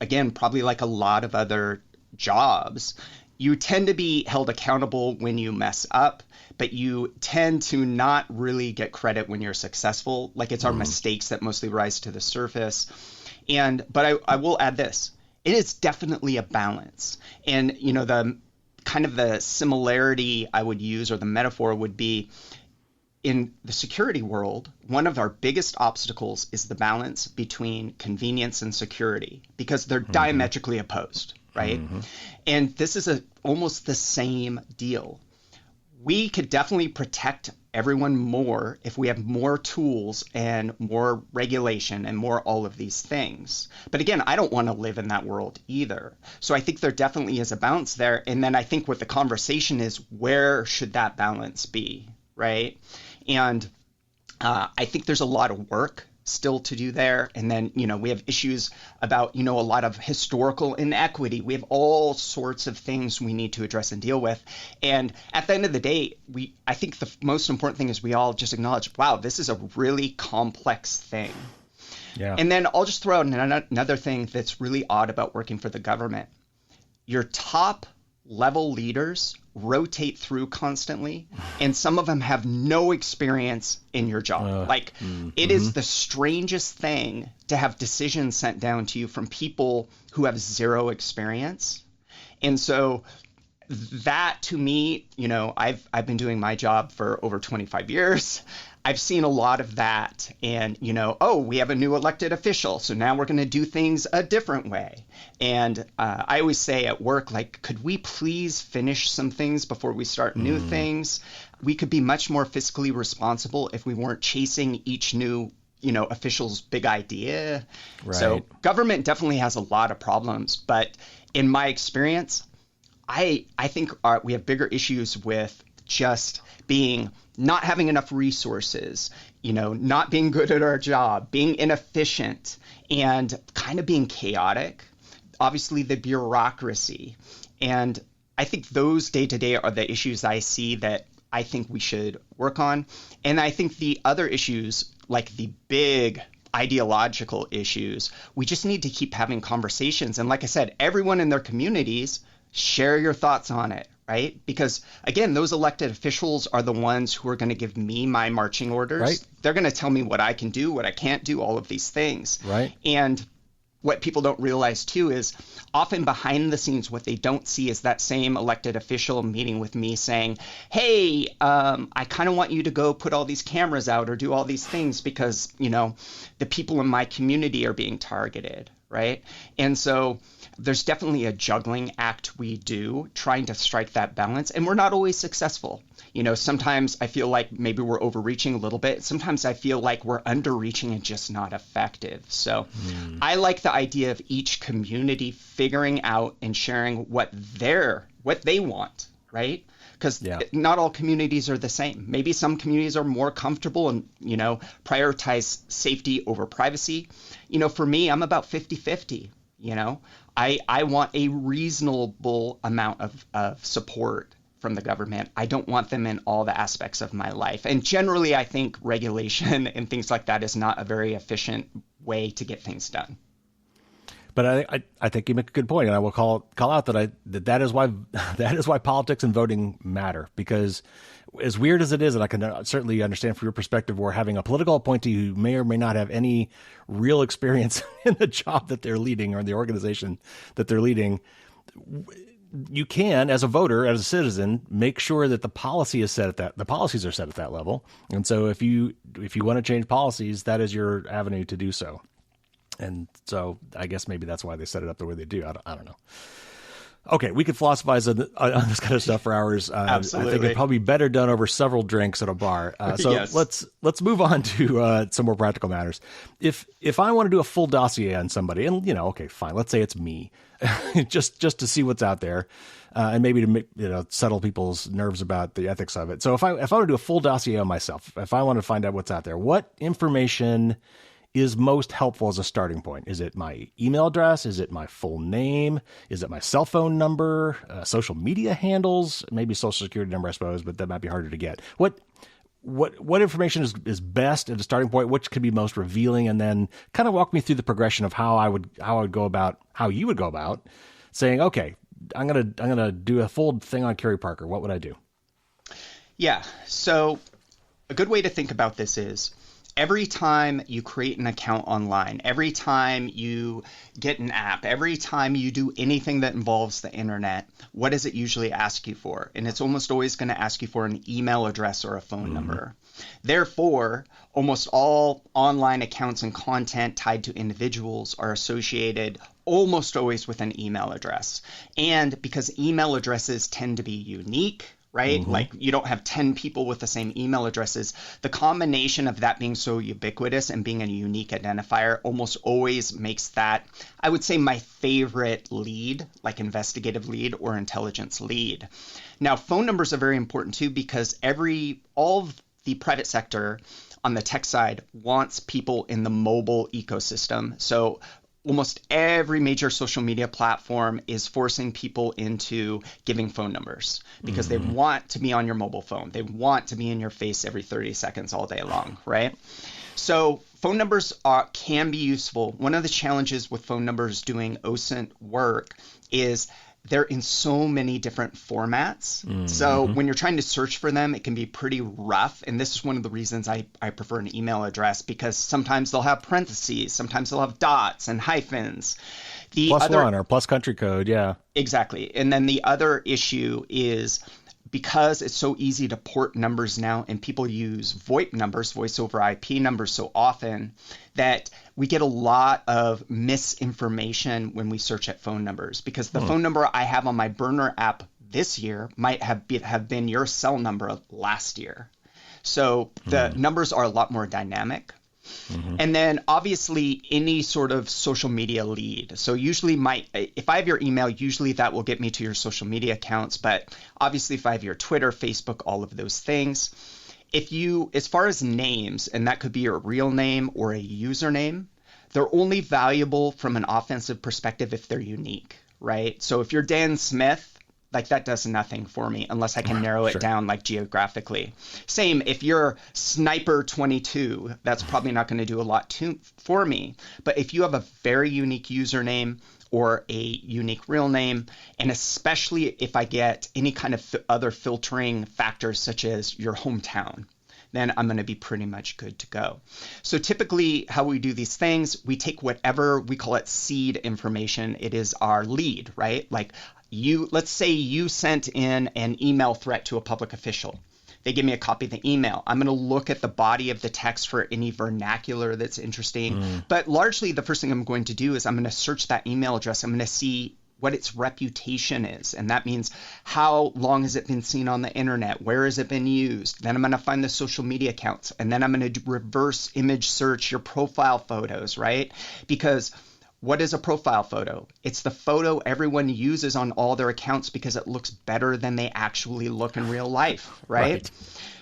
again, probably like a lot of other jobs, you tend to be held accountable when you mess up, but you tend to not really get credit when you're successful. Like, it's our mistakes that mostly rise to the surface. But I will add this. It is definitely a balance. And, the kind of the similarity I would use, or the metaphor would be, in the security world, one of our biggest obstacles is the balance between convenience and security, because they're diametrically opposed, right? And this is almost the same deal. We could definitely protect everyone more if we have more tools and more regulation and more all of these things. But again, I don't want to live in that world either. So I think there definitely is a balance there. And then I think what the conversation is, where should that balance be, right? And I think there's a lot of work still to do there. And then, we have issues about, a lot of historical inequity. We have all sorts of things we need to address and deal with. And at the end of the day, I think the most important thing is we all just acknowledge, wow, this is a really complex thing. Yeah. And then I'll just throw out another thing that's really odd about working for the government. Your top level leaders rotate through constantly, and some of them have no experience in your job. It is the strangest thing to have decisions sent down to you from people who have zero experience. And so that, to me, I've been doing my job for over 25 years. I've seen a lot of that, and, we have a new elected official, so now we're going to do things a different way. And I always say at work, like, could we please finish some things before we start new things? We could be much more fiscally responsible if we weren't chasing each new, official's big idea. Right. So government definitely has a lot of problems, but in my experience, I think we have bigger issues with just not having enough resources, not being good at our job, being inefficient, and kind of being chaotic. Obviously, the bureaucracy. And I think those day-to-day are the issues I see that I think we should work on. And I think the other issues, like the big ideological issues, we just need to keep having conversations. And like I said, everyone in their communities, share your thoughts on it. Right? Because, again, those elected officials are the ones who are going to give me my marching orders. Right. They're going to tell me what I can do, what I can't do, all of these things. Right. And what people don't realize, too, is often behind the scenes, what they don't see is that same elected official meeting with me saying, hey, I kind of want you to go put all these cameras out or do all these things because, the people in my community are being targeted. Right. And so there's definitely a juggling act we do trying to strike that balance, and we're not always successful. Sometimes I feel like maybe we're overreaching a little bit. Sometimes I feel like we're underreaching and just not effective. So I like the idea of each community figuring out and sharing what they want, right? Because not all communities are the same. Maybe some communities are more comfortable and, prioritize safety over privacy. For me, I'm about 50-50, I want a reasonable amount of support from the government. I don't want them in all the aspects of my life. And generally, I think regulation and things like that is not a very efficient way to get things done. But I think you make a good point, and I will call out that is why politics and voting matter. Because as weird as it is, and I can certainly understand from your perspective, we're having a political appointee who may or may not have any real experience in the job that they're leading or in the organization that they're leading. You can, as a voter, as a citizen, make sure that the policies are set at that level. And so if you want to change policies, that is your avenue to do so. And so I guess maybe that's why they set it up the way they do. I don't know. Okay, we could philosophize on this kind of stuff for hours. Absolutely. I think it'd probably be better done over several drinks at a bar. So yes. Let's move on to some more practical matters. If I want to do a full dossier on somebody, and okay, fine, let's say it's me, just to see what's out there. and maybe to settle people's nerves about the ethics of it. So if I want to do a full dossier on myself, if I want to find out what's out there, what information is most helpful as a starting point? Is it my email address? Is it my full name? Is it my cell phone number? Social media handles? Maybe social security number, I suppose, but that might be harder to get. What information is best at a starting point? Which could be most revealing? And then kind of walk me through the progression of how you would go about saying, okay, I'm gonna do a full thing on Kerry Parker. What would I do? Yeah. So a good way to think about this is every time you create an account online, every time you get an app, every time you do anything that involves the internet, what does it usually ask you for? And it's almost always going to ask you for an email address or a phone number. Therefore, almost all online accounts and content tied to individuals are associated almost always with an email address. And because email addresses tend to be unique, right? Like you don't have 10 people with the same email addresses. The combination of that being so ubiquitous and being a unique identifier almost always makes that, I would say, my favorite lead, like investigative lead or intelligence lead. Now, phone numbers are very important too, because all of the private sector on the tech side wants people in the mobile ecosystem. So almost every major social media platform is forcing people into giving phone numbers because they want to be on your mobile phone. They want to be in your face every 30 seconds all day long, right? So phone numbers can be useful. One of the challenges with phone numbers doing OSINT work is they're in so many different formats. So when you're trying to search for them, it can be pretty rough. And this is one of the reasons I prefer an email address, because sometimes they'll have parentheses, sometimes they'll have dots and hyphens. +1 or plus country code, yeah. Exactly. And then the other issue is because it's so easy to port numbers now and people use VoIP numbers, voice over IP numbers so often, that we get a lot of misinformation when we search at phone numbers, because the phone number I have on my burner app this year might have been your cell number last year. So the numbers are a lot more dynamic. And then obviously any sort of social media lead. So usually if I have your email, usually that will get me to your social media accounts. But obviously if I have your Twitter, Facebook, all of those things, as far as names, and that could be your real name or a username, they're only valuable from an offensive perspective if they're unique, right? So if you're Dan Smith, like that does nothing for me unless I can narrow it down like geographically. Same if you're Sniper 22, that's probably not going to do a lot for me. But if you have a very unique username or a unique real name, and especially if I get any kind of other filtering factors such as your hometown, then I'm going to be pretty much good to go. So typically how we do these things, we take whatever we call it seed information. It is our lead, right? Like let's say you sent in an email threat to a public official. They give me a copy of the email. I'm going to look at the body of the text for any vernacular that's interesting. But largely the first thing I'm going to do is I'm going to search that email address. I'm going to see what its reputation is. And that means how long has it been seen on the internet? Where has it been used? Then I'm going to find the social media accounts. And then I'm going to reverse image search your profile photos, right? Because what is a profile photo? It's the photo everyone uses on all their accounts because it looks better than they actually look in real life, right?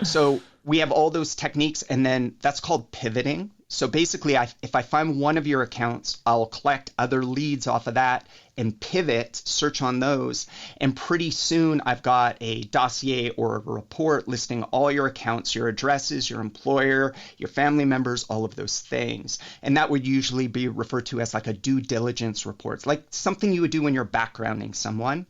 So we have all those techniques, and then that's called pivoting. So basically, if I find one of your accounts, I'll collect other leads off of that and pivot, search on those. And pretty soon I've got a dossier or a report listing all your accounts, your addresses, your employer, your family members, all of those things. And that would usually be referred to as like a due diligence report, like something you would do when you're backgrounding someone.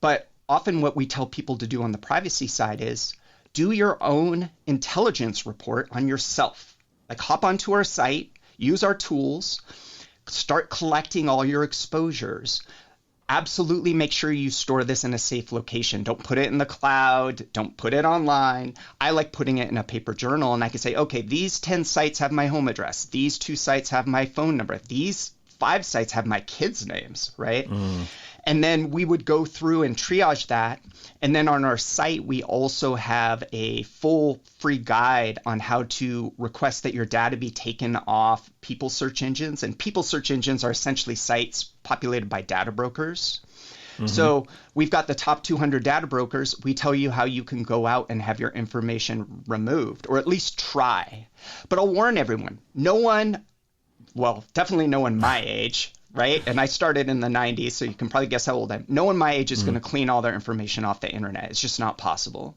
But often what we tell people to do on the privacy side is do your own intelligence report on yourself. Like hop onto our site, use our tools, start collecting all your exposures. Absolutely make sure you store this in a safe location. Don't put it in the cloud. Don't put it online. I like putting it in a paper journal, and I can say, okay, these 10 sites have my home address. These 2 sites have my phone number. These 5 sites have my kids' names, right? And then we would go through and triage that. And then on our site, we also have a full free guide on how to request that your data be taken off people search engines. And people search engines are essentially sites populated by data brokers. So we've got the top 200 data brokers. We tell you how you can go out and have your information removed, or at least try. But I'll warn everyone, definitely no one my age, right? And I started in the 90s, so you can probably guess how old I am. No one my age is going to clean all their information off the internet. It's just not possible.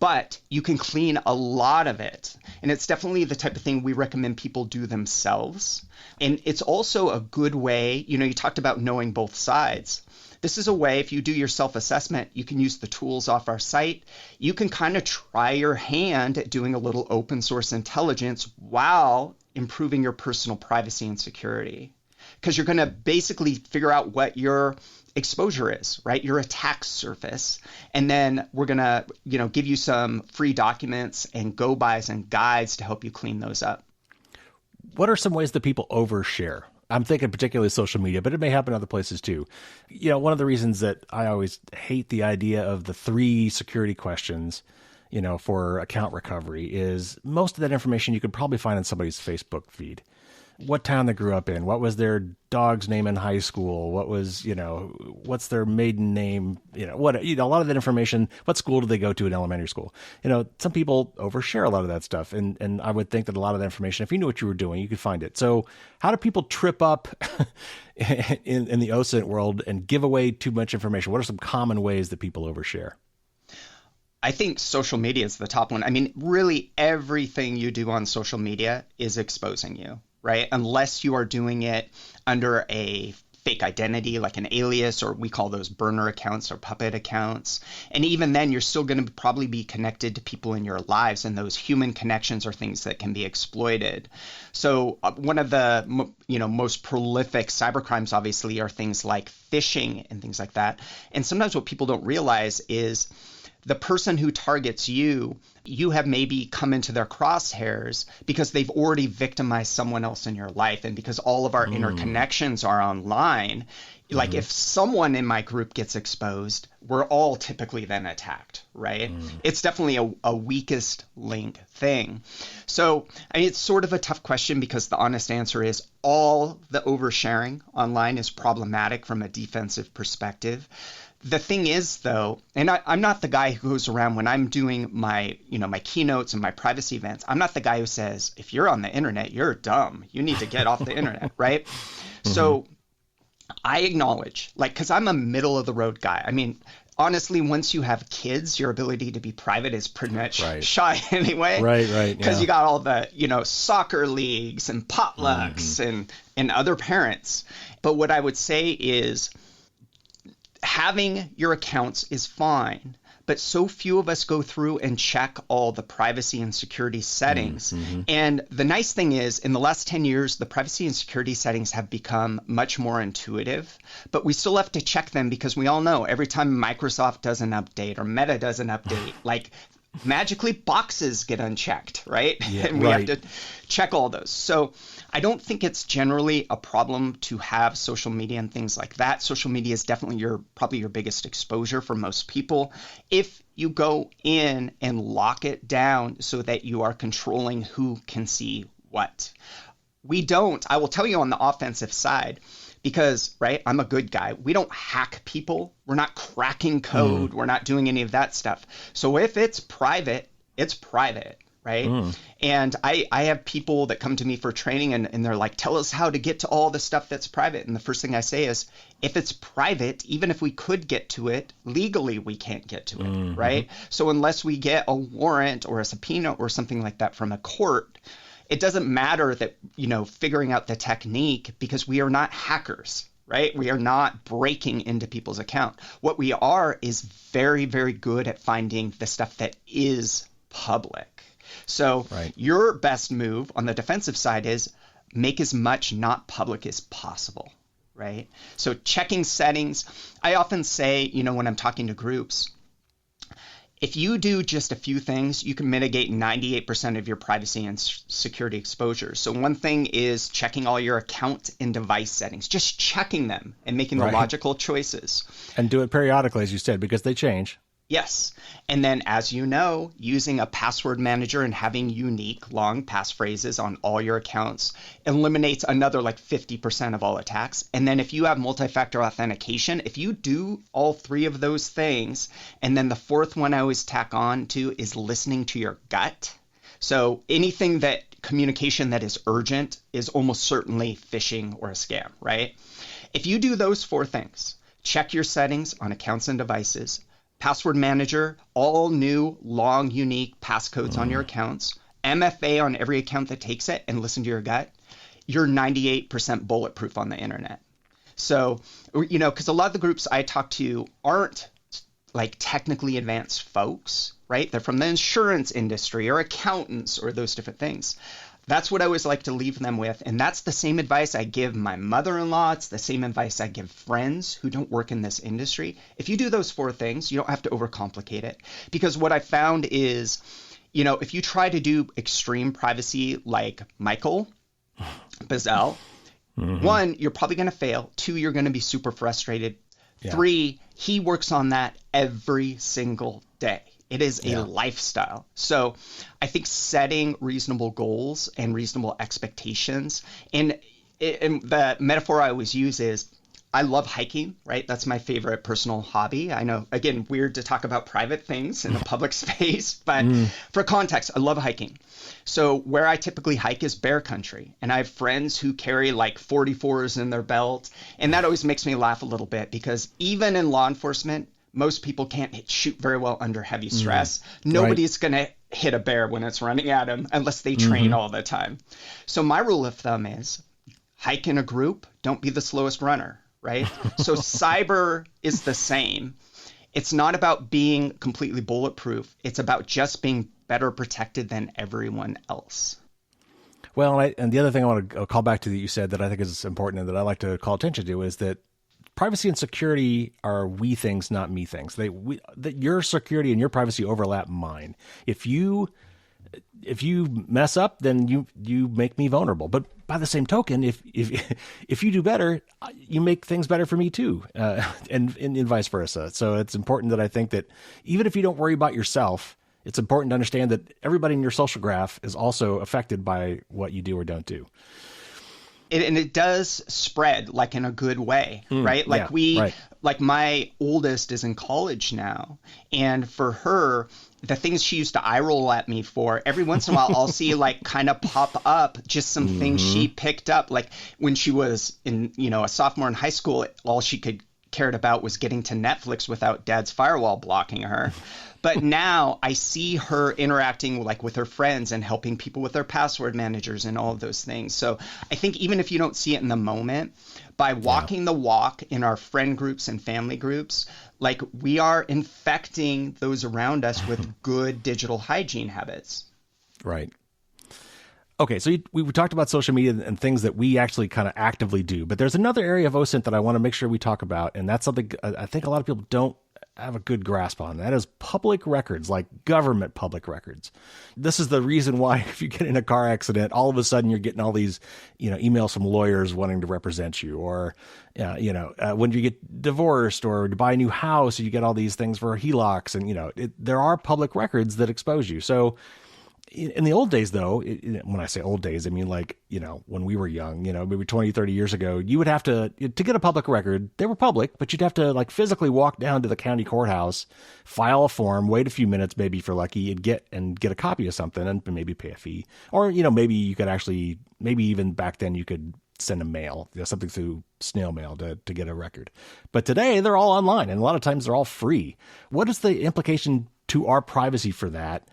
But you can clean a lot of it. And it's definitely the type of thing we recommend people do themselves. And it's also a good way, you talked about knowing both sides. This is a way, if you do your self-assessment, you can use the tools off our site. You can kind of try your hand at doing a little open source intelligence while improving your personal privacy and security. Because you're going to basically figure out what your exposure is, right? Your attack surface. And then we're going to, give you some free documents and go-bys and guides to help you clean those up. What are some ways that people overshare? I'm thinking particularly social media, but it may happen other places too. One of the reasons that I always hate the idea of the 3 security questions, for account recovery is most of that information you could probably find in somebody's Facebook feed. What town they grew up in, what was their dog's name in high school, what was, what's their maiden name, a lot of that information, what school did they go to in elementary school? Some people overshare a lot of that stuff. And I would think that a lot of that information, if you knew what you were doing, you could find it. So how do people trip up in the OSINT world and give away too much information? What are some common ways that people overshare? I think social media is the top one. I mean, really everything you do on social media is exposing you. Right? Unless you are doing it under a fake identity, like an alias, or we call those burner accounts or puppet accounts. And even then, you're still going to probably be connected to people in your lives, and those human connections are things that can be exploited. So one of the most prolific cybercrimes, obviously, are things like phishing and things like that. And sometimes what people don't realize is the person who targets you have maybe come into their crosshairs because they've already victimized someone else in your life. And because all of our interconnections are online, like if someone in my group gets exposed, we're all typically then attacked, right? It's definitely a weakest link thing. So it's sort of a tough question because the honest answer is all the oversharing online is problematic from a defensive perspective. The thing is, though, and I'm not the guy who goes around when I'm doing my keynotes and my privacy events. I'm not the guy who says, if you're on the internet, you're dumb. You need to get off the internet, right? So I acknowledge, because I'm a middle of the road guy. I mean, honestly, once you have kids, your ability to be private is pretty much shy anyway. Right. Because you got all the, soccer leagues and potlucks and other parents. But what I would say is, having your accounts is fine, but so few of us go through and check all the privacy and security settings. And the nice thing is, in the last 10 years, the privacy and security settings have become much more intuitive, but we still have to check them because we all know every time Microsoft does an update or Meta does an update, magically boxes get unchecked, right? Yeah, and we have to check all those. So I don't think it's generally a problem to have social media and things like that. Social media is definitely probably your biggest exposure for most people. If you go in and lock it down so that you are controlling who can see what. I will tell you on the offensive side, because, I'm a good guy. We don't hack people. We're not cracking code. We're not doing any of that stuff. So if it's private, it's private, right? And I have people that come to me for training and they're like, tell us how to get to all the stuff that's private. And the first thing I say is, if it's private, even if we could get to it, legally we can't get to it, right? So unless we get a warrant or a subpoena or something like that from a court, it doesn't matter that, figuring out the technique, because we are not hackers, right? We are not breaking into people's account. What we are is very, very good at finding the stuff that is public. So your best move on the defensive side is make as much not public as possible, right? So checking settings, I often say, when I'm talking to groups, if you do just a few things, you can mitigate 98% of your privacy and security exposure. So one thing is checking all your account and device settings, just checking them and making the logical choices. And do it periodically, as you said, because they change. Yes. And then, as you know, using a password manager and having unique long passphrases on all your accounts eliminates another like 50% of all attacks. And then if you have multi-factor authentication, if you do all three of those things, and then the fourth one I always tack on to is listening to your gut. So anything that communication that is urgent is almost certainly phishing or a scam, right? If you do those four things, check your settings on accounts and devices, password manager, all new, long, unique passcodes on your accounts, MFA on every account that takes it, and listen to your gut, you're 98% bulletproof on the internet. So, because a lot of the groups I talk to aren't like technically advanced folks, right? They're from the insurance industry or accountants or those different things. That's what I always like to leave them with. And that's the same advice I give my mother-in-law. It's the same advice I give friends who don't work in this industry. If you do those four things, you don't have to overcomplicate it. Because what I found is, if you try to do extreme privacy like Michael Bazell, one, you're probably going to fail. Two, you're going to be super frustrated. Yeah. Three, he works on that every single day. It is a lifestyle. So I think setting reasonable goals and reasonable expectations, and the metaphor I always use is I love hiking, right? That's my favorite personal hobby. I know, again, weird to talk about private things in a public space, but for context, I love hiking. So where I typically hike is bear country, and I have friends who carry like 44s in their belt, and that always makes me laugh a little bit because even in law enforcement, most people can't shoot very well under heavy stress. Nobody's going to hit a bear when it's running at them unless they train all the time. So my rule of thumb is hike in a group, don't be the slowest runner, right? So cyber is the same. It's not about being completely bulletproof. It's about just being better protected than everyone else. Well, and the other thing I want to call back to that you said that I think is important and that I like to call attention to is that privacy and security are we things, not me things. That your security and your privacy overlap mine. If you mess up, then you make me vulnerable. But by the same token, if you do better, you make things better for me too, and vice versa. So it's important that I think that even if you don't worry about yourself, it's important to understand that everybody in your social graph is also affected by what you do or don't do. And it does spread like in a good way, right? Like like my oldest is in college now. And for her, the things she used to eye roll at me for, every once in a while, I'll see like kind of pop up just some things she picked up. Like when she was in, a sophomore in high school, all she cared about was getting to Netflix without dad's firewall blocking her. But now I see her interacting like with her friends and helping people with their password managers and all of those things. So I think even if you don't see it in the moment, by walking the walk in our friend groups and family groups, like we are infecting those around us with good digital hygiene habits. Right. Okay, so we talked about social media and things that we actually kind of actively do, but there's another area of OSINT that I want to make sure we talk about, and that's something I think a lot of people don't have a good grasp on. That is public records, like government public records. This is the reason why if you get in a car accident, all of a sudden you're getting all these, emails from lawyers wanting to represent you, or, when you get divorced or to buy a new house, you get all these things for HELOCs, and, there are public records that expose you. So in the old days, though, when I say old days, I mean like, when we were young, maybe 20, 30 years ago, you would have to get a public record. They were public, but you'd have to like physically walk down to the county courthouse, file a form, wait a few minutes, maybe for lucky, you'd get a copy of something and maybe pay a fee. Or, maybe you could actually, maybe even back then you could send a mail, something through snail mail to get a record. But today they're all online and a lot of times they're all free. What is the implication to our privacy for that?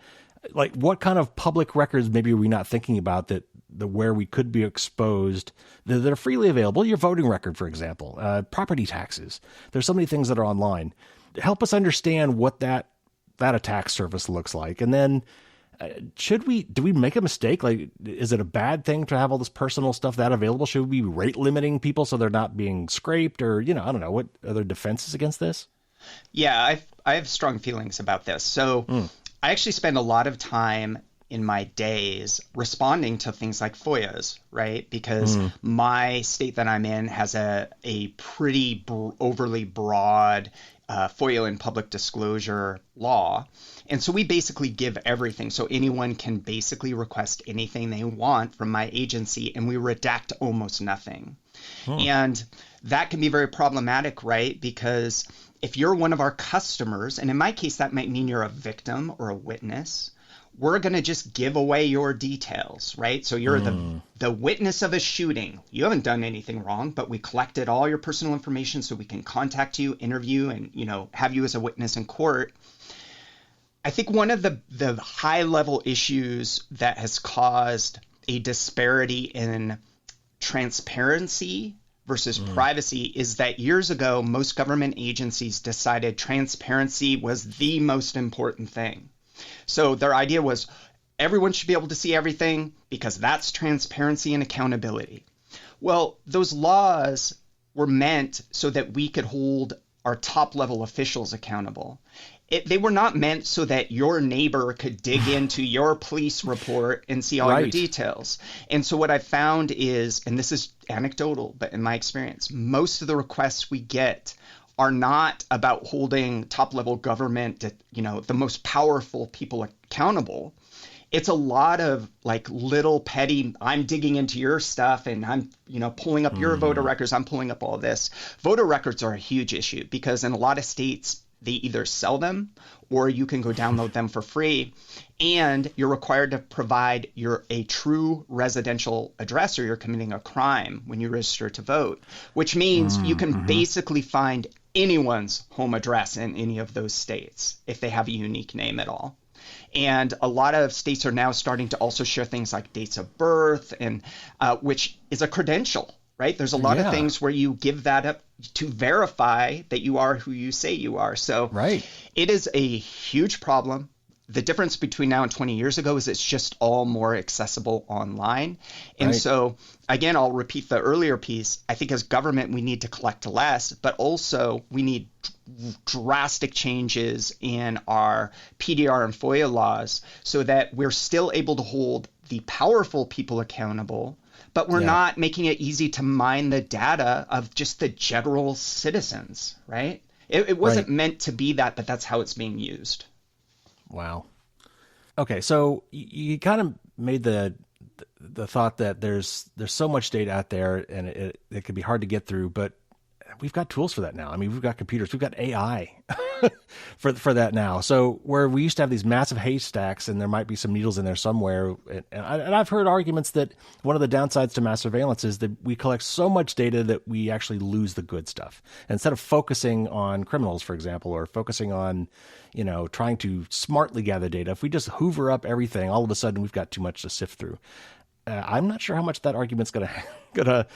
Like what kind of public records maybe are we not thinking about that where we could be exposed that are freely available? Your voting record, for example, property taxes. There's so many things that are online. Help us understand what that attack surface looks like. And then do we make a mistake? Like, is it a bad thing to have all this personal stuff that available? Should we be rate limiting people so they're not being scraped or, I don't know, what other defenses against this? Yeah, I have strong feelings about this. So I actually spend a lot of time in my days responding to things like FOIAs, right? Because my state that I'm in has a pretty overly broad FOIA and public disclosure law. And so we basically give everything. So anyone can basically request anything they want from my agency, and we redact almost nothing. And that can be very problematic, right? Because if you're one of our customers, and in my case, that might mean you're a victim or a witness, we're going to just give away your details, right? So you're the witness of a shooting. You haven't done anything wrong, but we collected all your personal information so we can contact you, interview, and, have you as a witness in court. I think one of the high level issues that has caused a disparity in transparency versus privacy is that years ago, most government agencies decided transparency was the most important thing. So their idea was everyone should be able to see everything because that's transparency and accountability. Well, those laws were meant so that we could hold our top level officials accountable. They were not meant so that your neighbor could dig into your police report and see all your details. And so what I found is, and this is anecdotal, but in my experience, most of the requests we get are not about holding top level government, the most powerful people accountable. It's a lot of like little petty, I'm digging into your stuff and I'm, pulling up your voter records. I'm pulling up all this. Voter records are a huge issue because in a lot of states, they either sell them or you can go download them for free. And you're required to provide a true residential address or you're committing a crime when you register to vote, which means you can basically find anyone's home address in any of those states if they have a unique name at all. And a lot of states are now starting to also share things like dates of birth, and which is a credential, right? There's a lot of things where you give that up to verify that you are who you say you are. So it is a huge problem. The difference between now and 20 years ago is it's just all more accessible online. And so, again, I'll repeat the earlier piece. I think as government, we need to collect less, but also we need drastic changes in our PDR and FOIA laws so that we're still able to hold the powerful people accountable, but we're not making it easy to mine the data of just the general citizens, right? It wasn't meant to be that, but that's how it's being used. Wow. Okay, so you kind of made the thought that there's so much data out there and it can be hard to get through, but we've got tools for that now. I mean, we've got computers, we've got AI for that now. So where we used to have these massive haystacks and there might be some needles in there somewhere, and I've heard arguments that one of the downsides to mass surveillance is that we collect so much data that we actually lose the good stuff. Instead of focusing on criminals, for example, or focusing on, trying to smartly gather data, if we just hoover up everything, all of a sudden we've got too much to sift through. I'm not sure how much that argument's gonna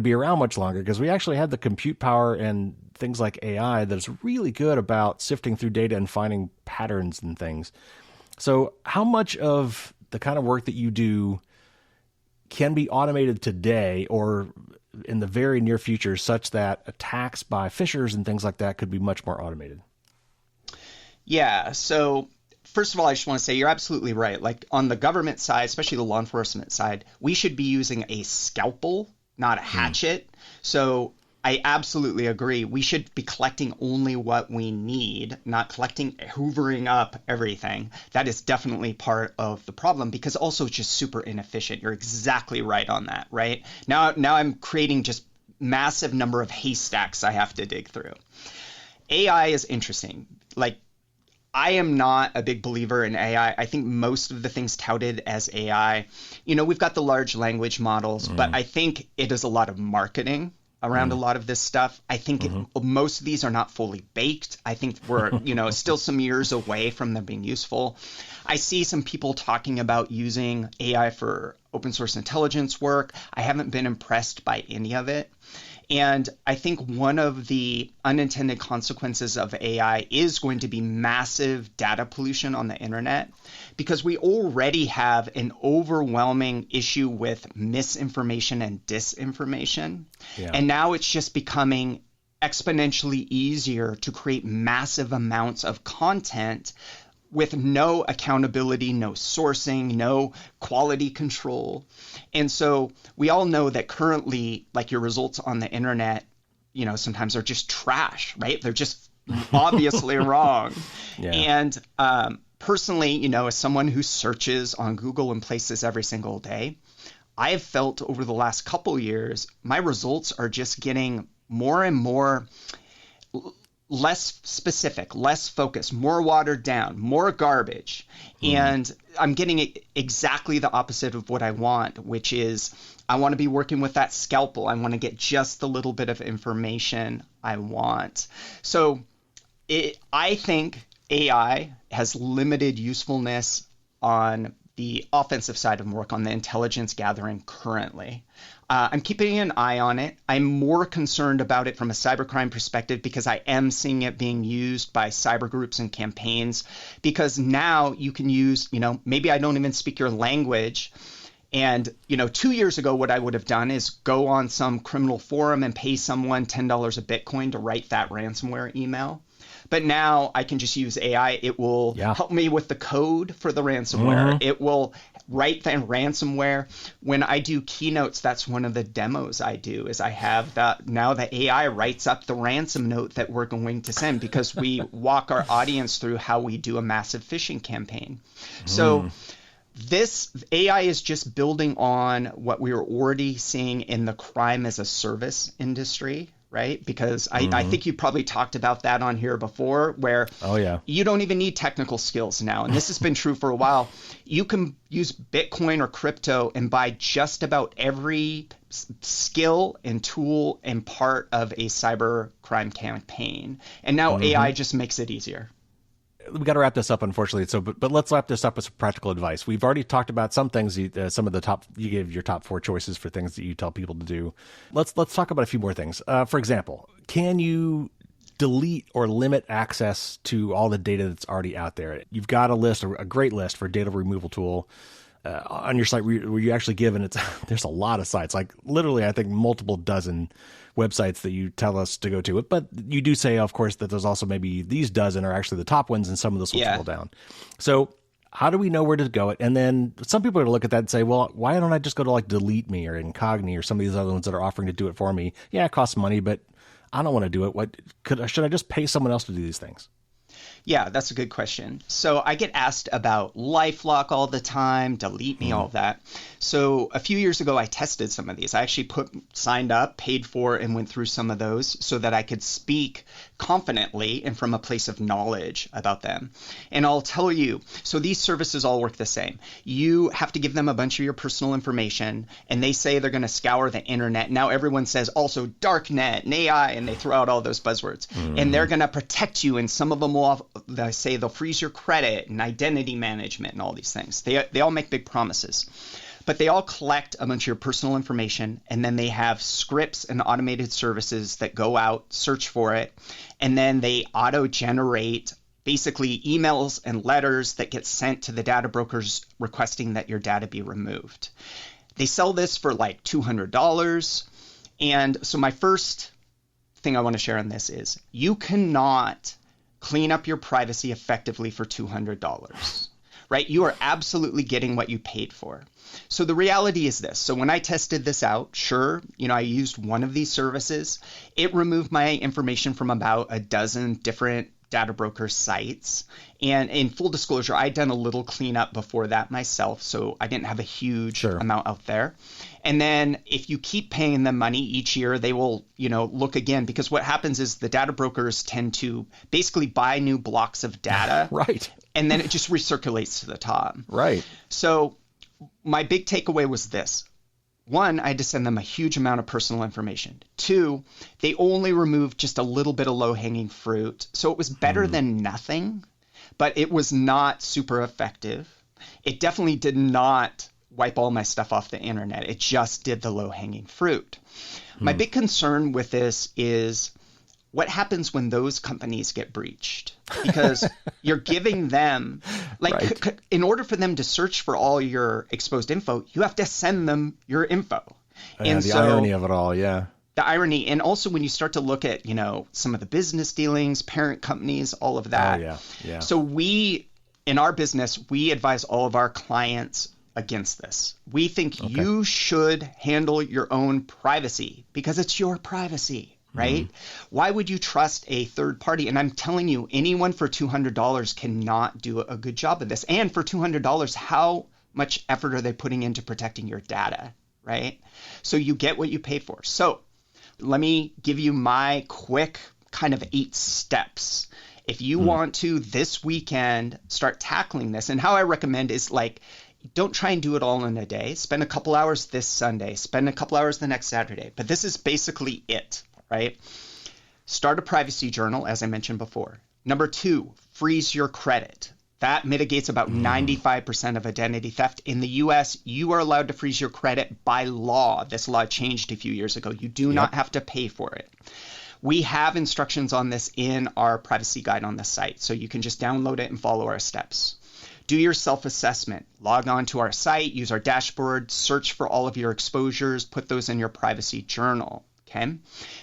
be around much longer, because we actually have the compute power and things like AI that's really good about sifting through data and finding patterns and things. So how much of the kind of work that you do can be automated today or in the very near future such that attacks by phishers and things like that could be much more automated? Yeah, so first of all, I just want to say you're absolutely right. Like on the government side, especially the law enforcement side, we should be using a scalpel, not a hatchet. So I absolutely agree. We should be collecting only what we need, not hoovering up everything. That is definitely part of the problem, because also it's just super inefficient. You're exactly right on that, right? Now I'm creating just massive number of haystacks I have to dig through. AI is interesting. Like, I am not a big believer in AI. I think most of the things touted as AI, we've got the large language models, but I think it is a lot of marketing around a lot of this stuff. I think most of these are not fully baked. I think we're, still some years away from them being useful. I see some people talking about using AI for open source intelligence work. I haven't been impressed by any of it. And I think one of the unintended consequences of AI is going to be massive data pollution on the internet, because we already have an overwhelming issue with misinformation and disinformation. Yeah. And now it's just becoming exponentially easier to create massive amounts of content with no accountability, no sourcing, no quality control. And so we all know that currently, like, your results on the internet, sometimes are just trash, right? They're just obviously wrong. Yeah. And personally, as someone who searches on Google and places every single day, I have felt over the last couple years, my results are just getting more and more less specific, less focused, more watered down, more garbage. And I'm getting exactly the opposite of what I want, which is I want to be working with that scalpel. I want to get just the little bit of information I want. So I think AI has limited usefulness on the offensive side of work, on the intelligence gathering currently. I'm keeping an eye on it. I'm more concerned about it from a cybercrime perspective because I am seeing it being used by cyber groups and campaigns, because now you can use, maybe I don't even speak your language. And, 2 years ago, what I would have done is go on some criminal forum and pay someone $10 a Bitcoin to write that ransomware email. But now I can just use AI. It will help me with the code for the ransomware. It will write the ransomware. When I do keynotes, that's one of the demos I do, is I have that now the AI writes up the ransom note that we're going to send, because we walk our audience through how we do a massive phishing campaign. So this AI is just building on what we were already seeing in the crime as a service industry, right? Because I think you probably talked about that on here before, where you don't even need technical skills now. And this has been true for a while. You can use Bitcoin or crypto and buy just about every skill and tool and part of a cyber crime campaign. And now AI just makes it easier. We got to wrap this up, unfortunately. So, but let's wrap this up with some practical advice. We've already talked about some things. Some of the top, you gave your top 4 choices for things that you tell people to do. Let's talk about a few more things. For example, can you delete or limit access to all the data that's already out there? You've got a list, a great list for data removal tool on your site where you actually give, and there's a lot of sites, like literally, I think multiple dozen websites that you tell us to go to. But you do say, of course, that there's also maybe these dozen are actually the top ones, and some of those will fall down. So how do we know where to go? And then some people are going to look at that and say, well, why don't I just go to like Delete Me or Incogni or some of these other ones that are offering to do it for me? Yeah, it costs money, but I don't want to do it. Should I just pay someone else to do these things? Yeah, that's a good question. So I get asked about LifeLock all the time, Delete Me, all of that. So a few years ago, I tested some of these. I actually signed up, paid for, and went through some of those so that I could speak confidently and from a place of knowledge about them. And I'll tell you, so these services all work the same. You have to give them a bunch of your personal information, and they say they're going to scour the internet. Now everyone says also darknet and AI, and they throw out all those buzzwords. And they're going to protect you, and some of them will they say they'll freeze your credit and identity management and all these things. They all make big promises. But they all collect a bunch of your personal information, and then they have scripts and automated services that go out, search for it, and then they auto-generate basically emails and letters that get sent to the data brokers requesting that your data be removed. They sell this for like $200. And so my first thing I want to share on this is you cannot clean up your privacy effectively for $200, right? You are absolutely getting what you paid for. So the reality is this. So when I tested this out, sure, I used one of these services. It removed my information from about a dozen different data broker sites. And in full disclosure, I'd done a little cleanup before that myself, so I didn't have a huge amount out there. And then if you keep paying them money each year, they will, look again, because what happens is the data brokers tend to basically buy new blocks of data. Right. And then it just recirculates to the top. Right. So my big takeaway was this. 1, I had to send them a huge amount of personal information. 2, they only removed just a little bit of low-hanging fruit. So it was better than nothing, but it was not super effective. It definitely did not wipe all my stuff off the internet. It just did the low-hanging fruit. My big concern with this is what happens when those companies get breached? Because you're giving them, in order for them to search for all your exposed info, you have to send them your info. And the irony of it all, The irony. And also when you start to look at, some of the business dealings, parent companies, all of that. Oh, yeah. So in our business, we advise all of our clients against this. We think you should handle your own privacy because it's your privacy. right? Why would you trust a third party? And I'm telling you, anyone for $200 cannot do a good job of this. And for $200, how much effort are they putting into protecting your data, right? So you get what you pay for. So let me give you my quick kind of 8 steps. If you want to this weekend start tackling this, and how I recommend is like, don't try and do it all in a day. Spend a couple hours this Sunday, spend a couple hours the next Saturday. But this is basically it, right? Start a privacy journal, as I mentioned before. Number 2, freeze your credit. That mitigates about 95% of identity theft. In the US, you are allowed to freeze your credit by law. This law changed a few years ago. You do not have to pay for it. We have instructions on this in our privacy guide on the site, so you can just download it and follow our steps. Do your self-assessment. Log on to our site, use our dashboard, search for all of your exposures, put those in your privacy journal. Okay.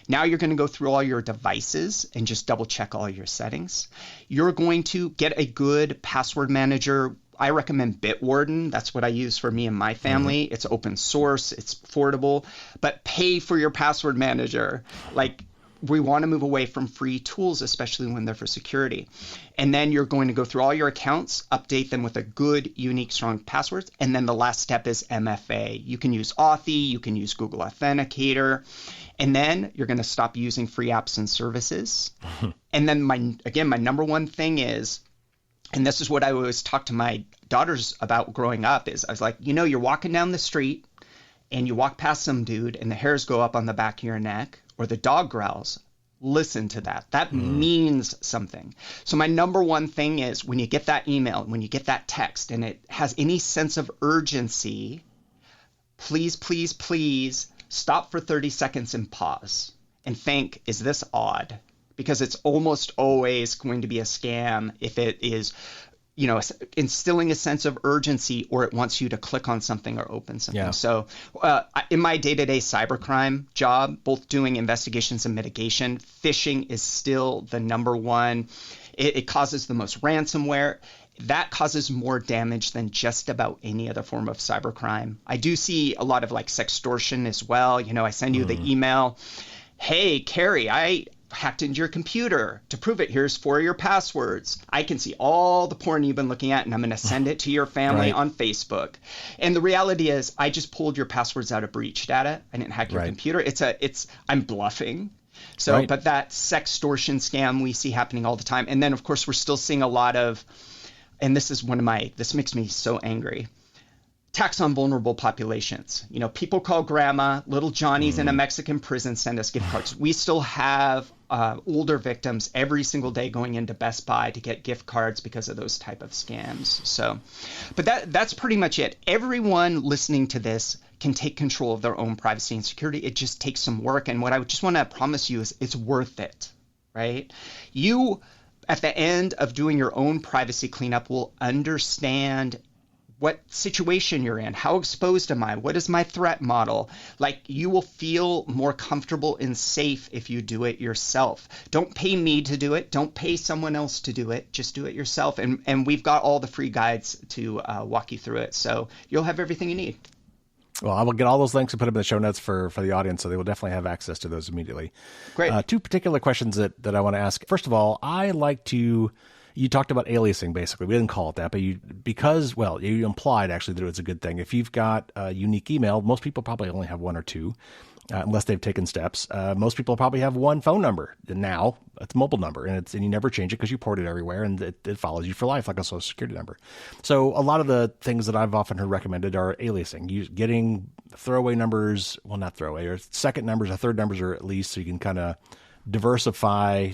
Now you're going to go through all your devices and just double check all your settings. You're going to get a good password manager. I recommend Bitwarden. That's what I use for me and my family. It's open source. It's affordable, but pay for your password manager. Like, we want to move away from free tools, especially when they're for security. And then you're going to go through all your accounts, update them with a good, unique, strong passwords. And then the last step is MFA. You can use Authy, you can use Google Authenticator. And then you're going to stop using free apps and services. And then my number one thing is, and this is what I always talk to my daughters about growing up, is I was like, you're walking down the street and you walk past some dude and the hairs go up on the back of your neck, or the dog growls. Listen to that. That means something. So my number one thing is, when you get that email, when you get that text and it has any sense of urgency, please, please, please stop for 30 seconds and pause and think, is this odd? Because it's almost always going to be a scam if it is, instilling a sense of urgency, or it wants you to click on something or open something. Yeah. So in my day-to-day cybercrime job, both doing investigations and mitigation, phishing is still the number one. It causes the most ransomware. That causes more damage than just about any other form of cybercrime. I do see a lot of like sextortion as well. I send you the email, hey, Carrie, I hacked into your computer. To prove it, here's 4 of your passwords. I can see all the porn you've been looking at, and I'm going to send it to your family on Facebook. And the reality is, I just pulled your passwords out of breach data. I didn't hack your computer. I'm bluffing. So, but that sextortion scam we see happening all the time. And then, of course, we're still seeing a lot of, and this makes me so angry, tax on vulnerable populations. People call grandma, little Johnny's in a Mexican prison, send us gift cards. We still have older victims every single day going into Best Buy to get gift cards because of those type of scams. So, but that's pretty much it. Everyone listening to this can take control of their own privacy and security. It just takes some work. And what I just want to promise you is it's worth it, right? You, at the end of doing your own privacy cleanup, will understand what situation you're in. How exposed am I? What is my threat model? Like, you will feel more comfortable and safe if you do it yourself. Don't pay me to do it. Don't pay someone else to do it. Just do it yourself. And we've got all the free guides to walk you through it. So you'll have everything you need. Well, I will get all those links and put them in the show notes for the audience, so they will definitely have access to those immediately. Great. 2 particular questions that I want to ask. First of all, I like to... You talked about aliasing, basically. We didn't call it that, but you implied actually that it's a good thing. If you've got a unique email, most people probably only have 1 or 2, unless they've taken steps. Most people probably have 1 phone number now. It's a mobile number, and you never change it because you port it everywhere, and it follows you for life, like a social security number. So a lot of the things that I've often heard recommended are aliasing, getting throwaway numbers, well, not throwaway, or second numbers or third numbers, or at least, so you can kind of diversify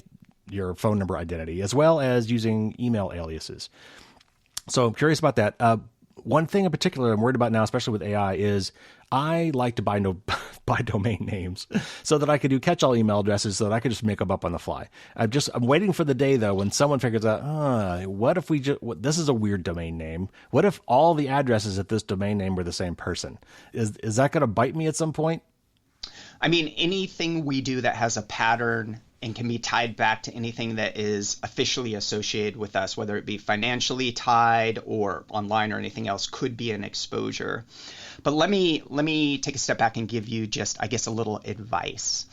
your phone number identity, as well as using email aliases. So I'm curious about that. One thing in particular I'm worried about now, especially with AI, is I like to buy domain names so that I could do catch-all email addresses so that I could just make them up on the fly. I'm waiting for the day, though, when someone figures out, what if this is a weird domain name. What if all the addresses at this domain name were the same person? Is that going to bite me at some point? I mean, anything we do that has a pattern and can be tied back to anything that is officially associated with us, whether it be financially tied or online or anything else, could be an exposure. But let me take a step back and give you just, I guess, a little advice.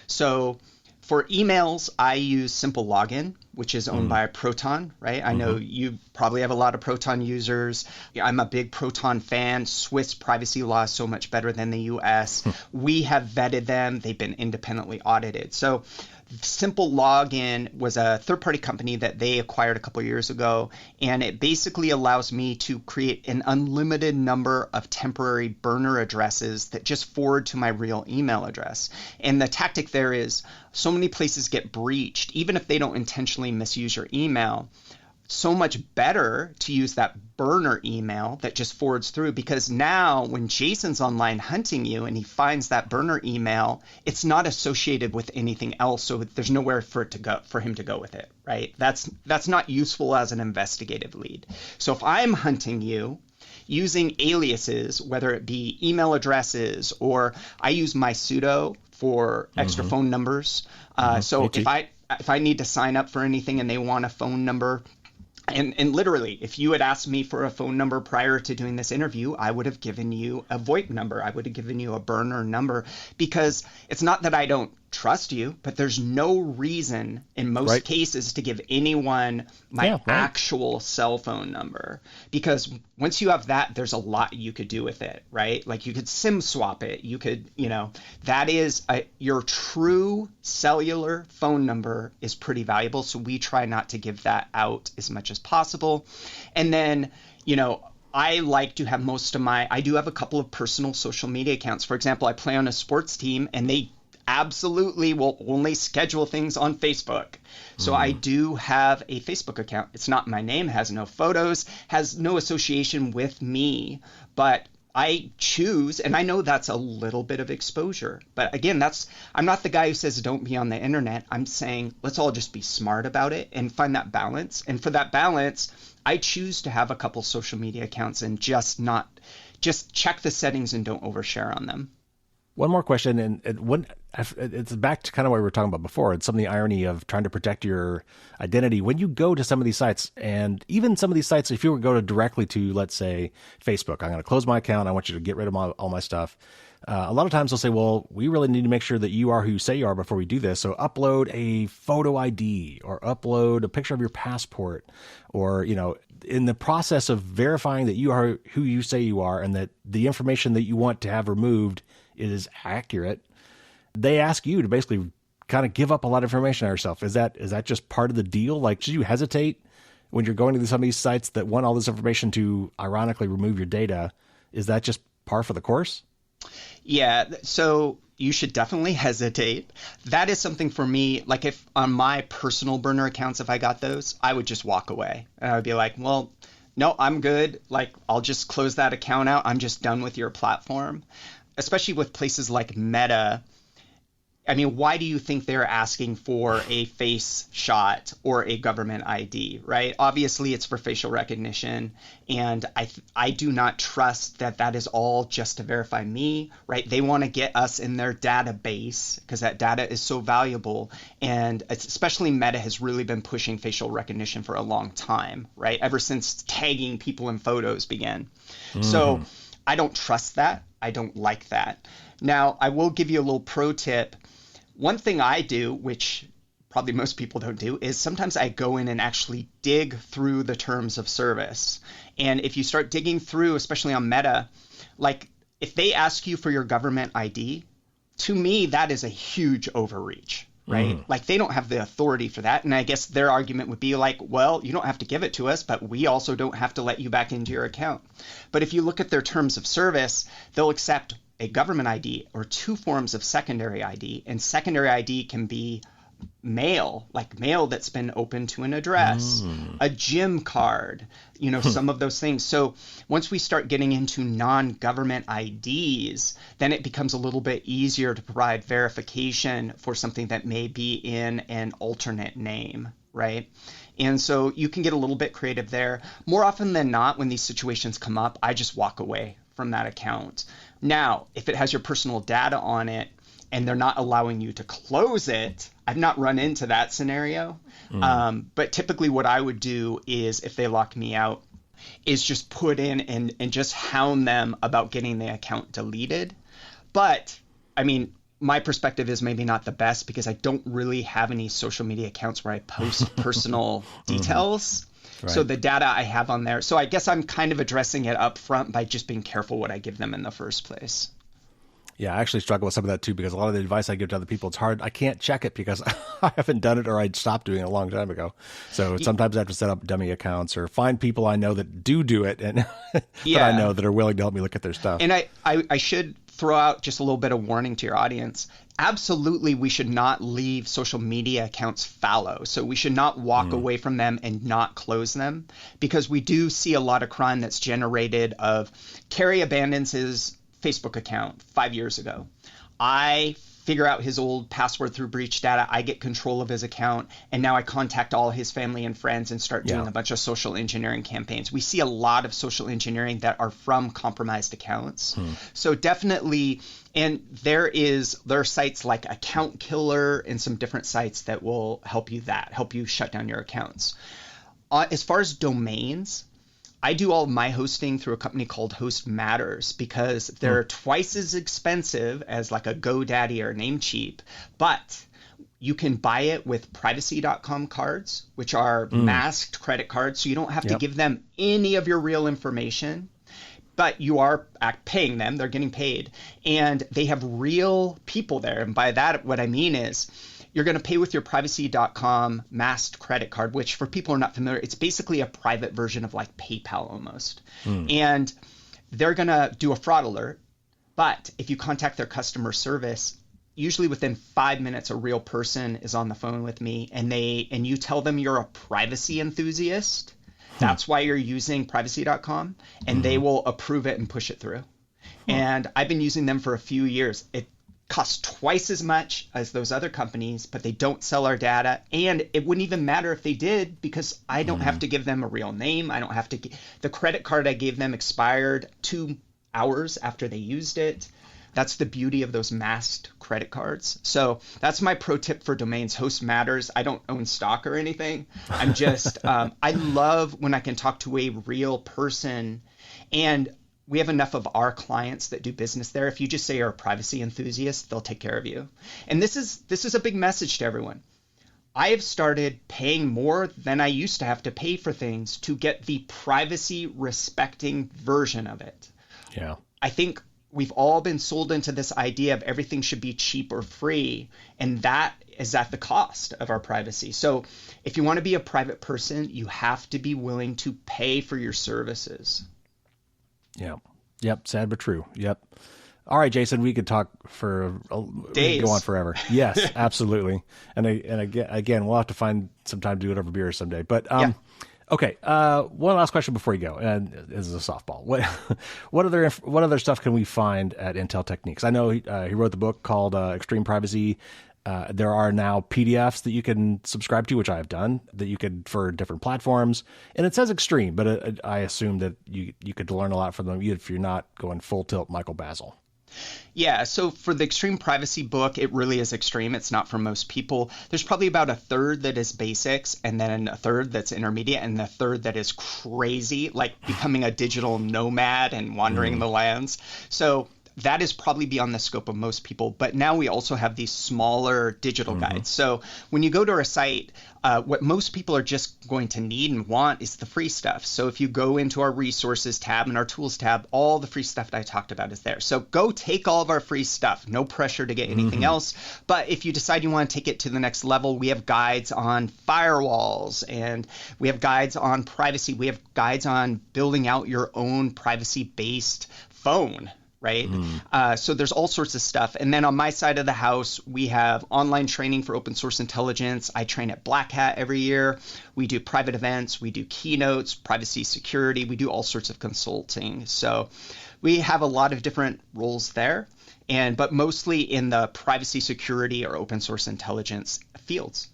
So For emails, I use Simple Login, which is owned by Proton, right? I know you probably have a lot of Proton users. I'm a big Proton fan. Swiss privacy law is so much better than the US. We have vetted them. They've been independently audited. So Simple Login was a third-party company that they acquired a couple of years ago, and it basically allows me to create an unlimited number of temporary burner addresses that just forward to my real email address. And the tactic there is so many places get breached, even if they don't intentionally misuse your email. So much better to use that burner email that just forwards through, because now when Jason's online hunting you and he finds that burner email, it's not associated with anything else, so there's nowhere for him to go with it, right? That's not useful as an investigative lead. So if I'm hunting you using aliases, whether it be email addresses, or I use my pseudo for extra phone numbers. So if I need to sign up for anything and they want a phone number, and literally, if you had asked me for a phone number prior to doing this interview, I would have given you a VoIP number. I would have given you a burner number, because it's not that I don't trust you, but there's no reason in most cases to give anyone my actual cell phone number, because once you have that, there's a lot you could do with it, right? Like you could SIM swap it. You could, that is your true cellular phone number is pretty valuable. So we try not to give that out as much as possible. And then, I like to have I do have a couple of personal social media accounts. For example, I play on a sports team and they absolutely will only schedule things on Facebook. So I do have a Facebook account. It's not my name, has no photos, has no association with me, but I choose, and I know that's a little bit of exposure. But again, I'm not the guy who says don't be on the internet. I'm saying let's all just be smart about it and find that balance. And for that balance, I choose to have a couple social media accounts and just check the settings and don't overshare on them. One more question, and it's back to kind of what we were talking about before. It's some of the irony of trying to protect your identity. When you go to some of these sites, and even some of these sites, if you were to go directly to, let's say, Facebook, I'm going to close my account. I want you to get rid of all my stuff. A lot of times they'll say, well, we really need to make sure that you are who you say you are before we do this. So upload a photo ID or upload a picture of your passport, or, in the process of verifying that you are who you say you are and that the information that you want to have removed is accurate, they ask you to basically kind of give up a lot of information on yourself. Is that just part of the deal? Like, should you hesitate when you're going to some of these sites that want all this information to ironically remove your data? Is that just par for the course? Yeah, so you should definitely hesitate. That is something for me, like if on my personal burner accounts, if I got those, I would just walk away. And I would be like, well, no, I'm good. Like, I'll just close that account out. I'm just done with your platform. Especially with places like Meta. I mean, why do you think they're asking for a face shot or a government ID, right? Obviously, it's for facial recognition, and I do not trust that is all just to verify me, right? They want to get us in their database because that data is so valuable, and especially Meta has really been pushing facial recognition for a long time, right? Ever since tagging people in photos began. So I don't trust that. I don't like that. Now, I will give you a little pro tip. One thing I do, which probably most people don't do, is sometimes I go in and actually dig through the terms of service. And if you start digging through, especially on Meta, like if they ask you for your government ID, to me, that is a huge overreach, right? Like they don't have the authority for that. And I guess their argument would be like, well, you don't have to give it to us, but we also don't have to let you back into your account. But if you look at their terms of service, they'll accept a government ID or two forms of secondary ID. And secondary ID can be mail, like mail that's been open to an address, a gym card, some of those things. So once we start getting into non-government IDs, then it becomes a little bit easier to provide verification for something that may be in an alternate name, right? And so you can get a little bit creative there. More often than not, when these situations come up, I just walk away from that account. Now, if it has your personal data on it and they're not allowing you to close it, I've not run into that scenario. But typically what I would do is, if they lock me out, is just put in and just hound them about getting the account deleted. But I mean, my perspective is maybe not the best because I don't really have any social media accounts where I post personal details. Right. So the data I have on there. So I guess I'm kind of addressing it up front by just being careful what I give them in the first place. Yeah, I actually struggle with some of that too, because a lot of the advice I give to other people, it's hard. I can't check it because I haven't done it, or I stopped doing it a long time ago. So sometimes I have to set up dummy accounts or find people I know that do it, and that I know that are willing to help me look at their stuff. And I should throw out just a little bit of warning to your audience. Absolutely, we should not leave social media accounts fallow. So we should not walk away from them and not close them, because we do see a lot of crime that's generated of Carrie abandons his Facebook account 5 years ago. I figure out his old password through breach data. I get control of his account, and now I contact all his family and friends and start doing a bunch of social engineering campaigns. We see a lot of social engineering that are from compromised accounts. So definitely, and there are sites like Account Killer and some different sites that will help you shut down your accounts. As far as domains, I do all of my hosting through a company called Host Matters, because they're twice as expensive as like a GoDaddy or Namecheap, but you can buy it with privacy.com cards, which are masked credit cards. So you don't have to give them any of your real information, but you are paying them. They're getting paid, and they have real people there. And by that, what I mean is, you're going to pay with your privacy.com masked credit card, which for people who are not familiar, it's basically a private version of like PayPal almost. And they're going to do a fraud alert. But if you contact their customer service, usually within 5 minutes, a real person is on the phone with me, and you tell them you're a privacy enthusiast. That's why you're using privacy.com, and they will approve it and push it through. And I've been using them for a few years. It costs twice as much as those other companies, but they don't sell our data. And it wouldn't even matter if they did, because I don't have to give them a real name. I don't have to. The credit card I gave them expired 2 hours after they used it. That's the beauty of those masked credit cards. So that's my pro tip for domains. Host Matters. I don't own stock or anything. I'm just, I love when I can talk to a real person, and we have enough of our clients that do business there. If you just say you're a privacy enthusiast, they'll take care of you. And this is a big message to everyone. I have started paying more than I used to have to pay for things to get the privacy respecting version of it. Yeah. I think we've all been sold into this idea of everything should be cheap or free, and that is at the cost of our privacy. So if you want to be a private person, you have to be willing to pay for your services. Yeah. Yep. Sad but true. Yep. All right, Jason, we could talk for days. We could go on forever. Yes, absolutely. And again, we'll have to find some time to do it over beer someday. But okay, one last question before you go, and this is a softball. What other stuff can we find at Intel Techniques? I know he wrote the book called Extreme Privacy. There are now PDFs that you can subscribe to, which I have done, that you could for different platforms. And it says extreme, but I assume that you could learn a lot from them if you're not going full tilt Michael Bazzell. Yeah, so for the Extreme Privacy book, it really is extreme. It's not for most people. There's probably about a third that is basics, and then a third that's intermediate, and a third that is crazy, like becoming a digital nomad and wandering the lands. So that is probably beyond the scope of most people. But now we also have these smaller digital guides. So when you go to our site, what most people are just going to need and want is the free stuff. So if you go into our resources tab and our tools tab, all the free stuff that I talked about is there. So go take all of our free stuff. No pressure to get anything else. But if you decide you want to take it to the next level, we have guides on firewalls, and we have guides on privacy. We have guides on building out your own privacy-based phone. Right? So there's all sorts of stuff. And then on my side of the house, we have online training for open source intelligence. I train at Black Hat every year. We do private events. We do keynotes, privacy, security. We do all sorts of consulting. So we have a lot of different roles there, but mostly in the privacy, security, or open source intelligence fields.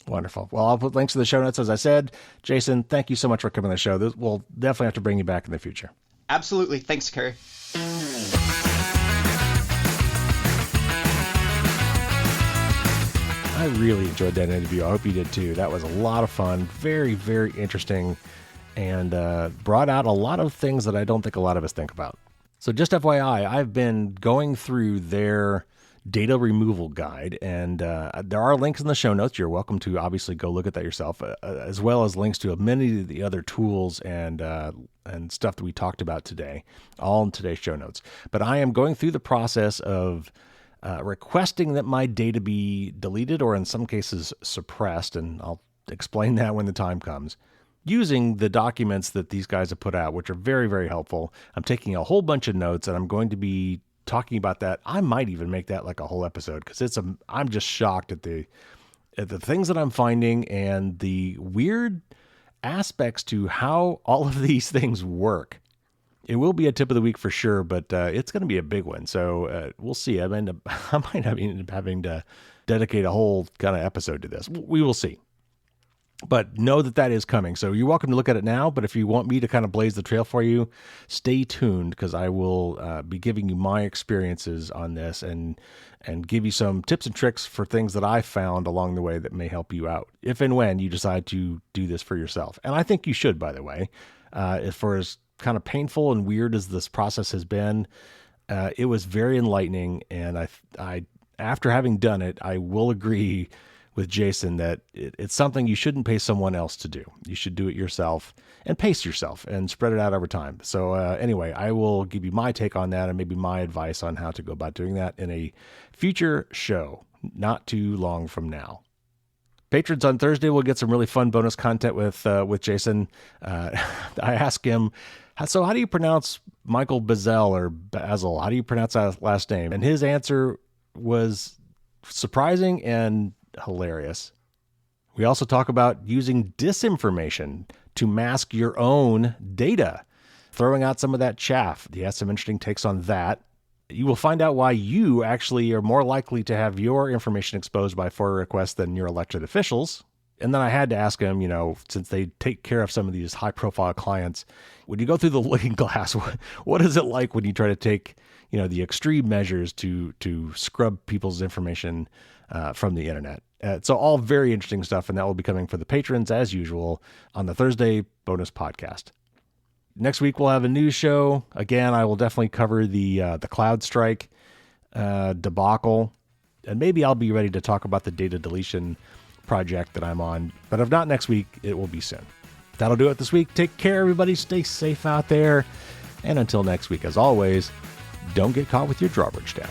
Wonderful. Well, I'll put links to the show notes, as I said. Jason, thank you so much for coming on the show. We'll definitely have to bring you back in the future. Absolutely. Thanks, Kerry. I really enjoyed that interview. I hope you did too. That was a lot of fun. Very, very interesting, and brought out a lot of things that I don't think a lot of us think about. So just FYI, I've been going through their data removal guide. And there are links in the show notes. You're welcome to obviously go look at that yourself, as well as links to many of the other tools and stuff that we talked about today, all in today's show notes. But I am going through the process of requesting that my data be deleted or in some cases suppressed, and I'll explain that when the time comes, using the documents that these guys have put out, which are very, very helpful. I'm taking a whole bunch of notes, and I'm going to be talking about that. I might even make that like a whole episode, because I'm just shocked at the things that I'm finding and the weird aspects to how all of these things work. It will be a tip of the week for sure, but it's going to be a big one. So we'll see. I might end up having to dedicate a whole kind of episode to this. We will see. But know that is coming. So you're welcome to look at it now. But if you want me to kind of blaze the trail for you, stay tuned, because I will be giving you my experiences on this and give you some tips and tricks for things that I found along the way that may help you out if and when you decide to do this for yourself. And I think you should, by the way. For as kind of painful and weird as this process has been, it was very enlightening. And I after having done it, I will agree with Jason that it's something you shouldn't pay someone else to do. You should do it yourself and pace yourself and spread it out over time. So anyway, I will give you my take on that and maybe my advice on how to go about doing that in a future show, not too long from now. Patrons on Thursday will get some really fun bonus content with Jason. I asked him, so how do you pronounce Michael Bazel or Basil? How do you pronounce that last name? And his answer was surprising and hilarious. We also talk about using disinformation to mask your own data, throwing out some of that chaff. He has some interesting takes on that. You will find out why you actually are more likely to have your information exposed by FOIA requests than your elected officials. And then I had to ask him, since they take care of some of these high-profile clients, when you go through the looking glass, what is it like when you try to take, the extreme measures to scrub people's information from the internet? So all very interesting stuff, and that will be coming for the patrons as usual on the Thursday bonus podcast. Next week we'll have a news show. Again, I will definitely cover the CloudStrike debacle, and maybe I'll be ready to talk about the data deletion project that I'm on. But if not next week, it will be soon. That'll do it this week. Take care, everybody. Stay safe out there. And until next week, as always, don't get caught with your drawbridge down.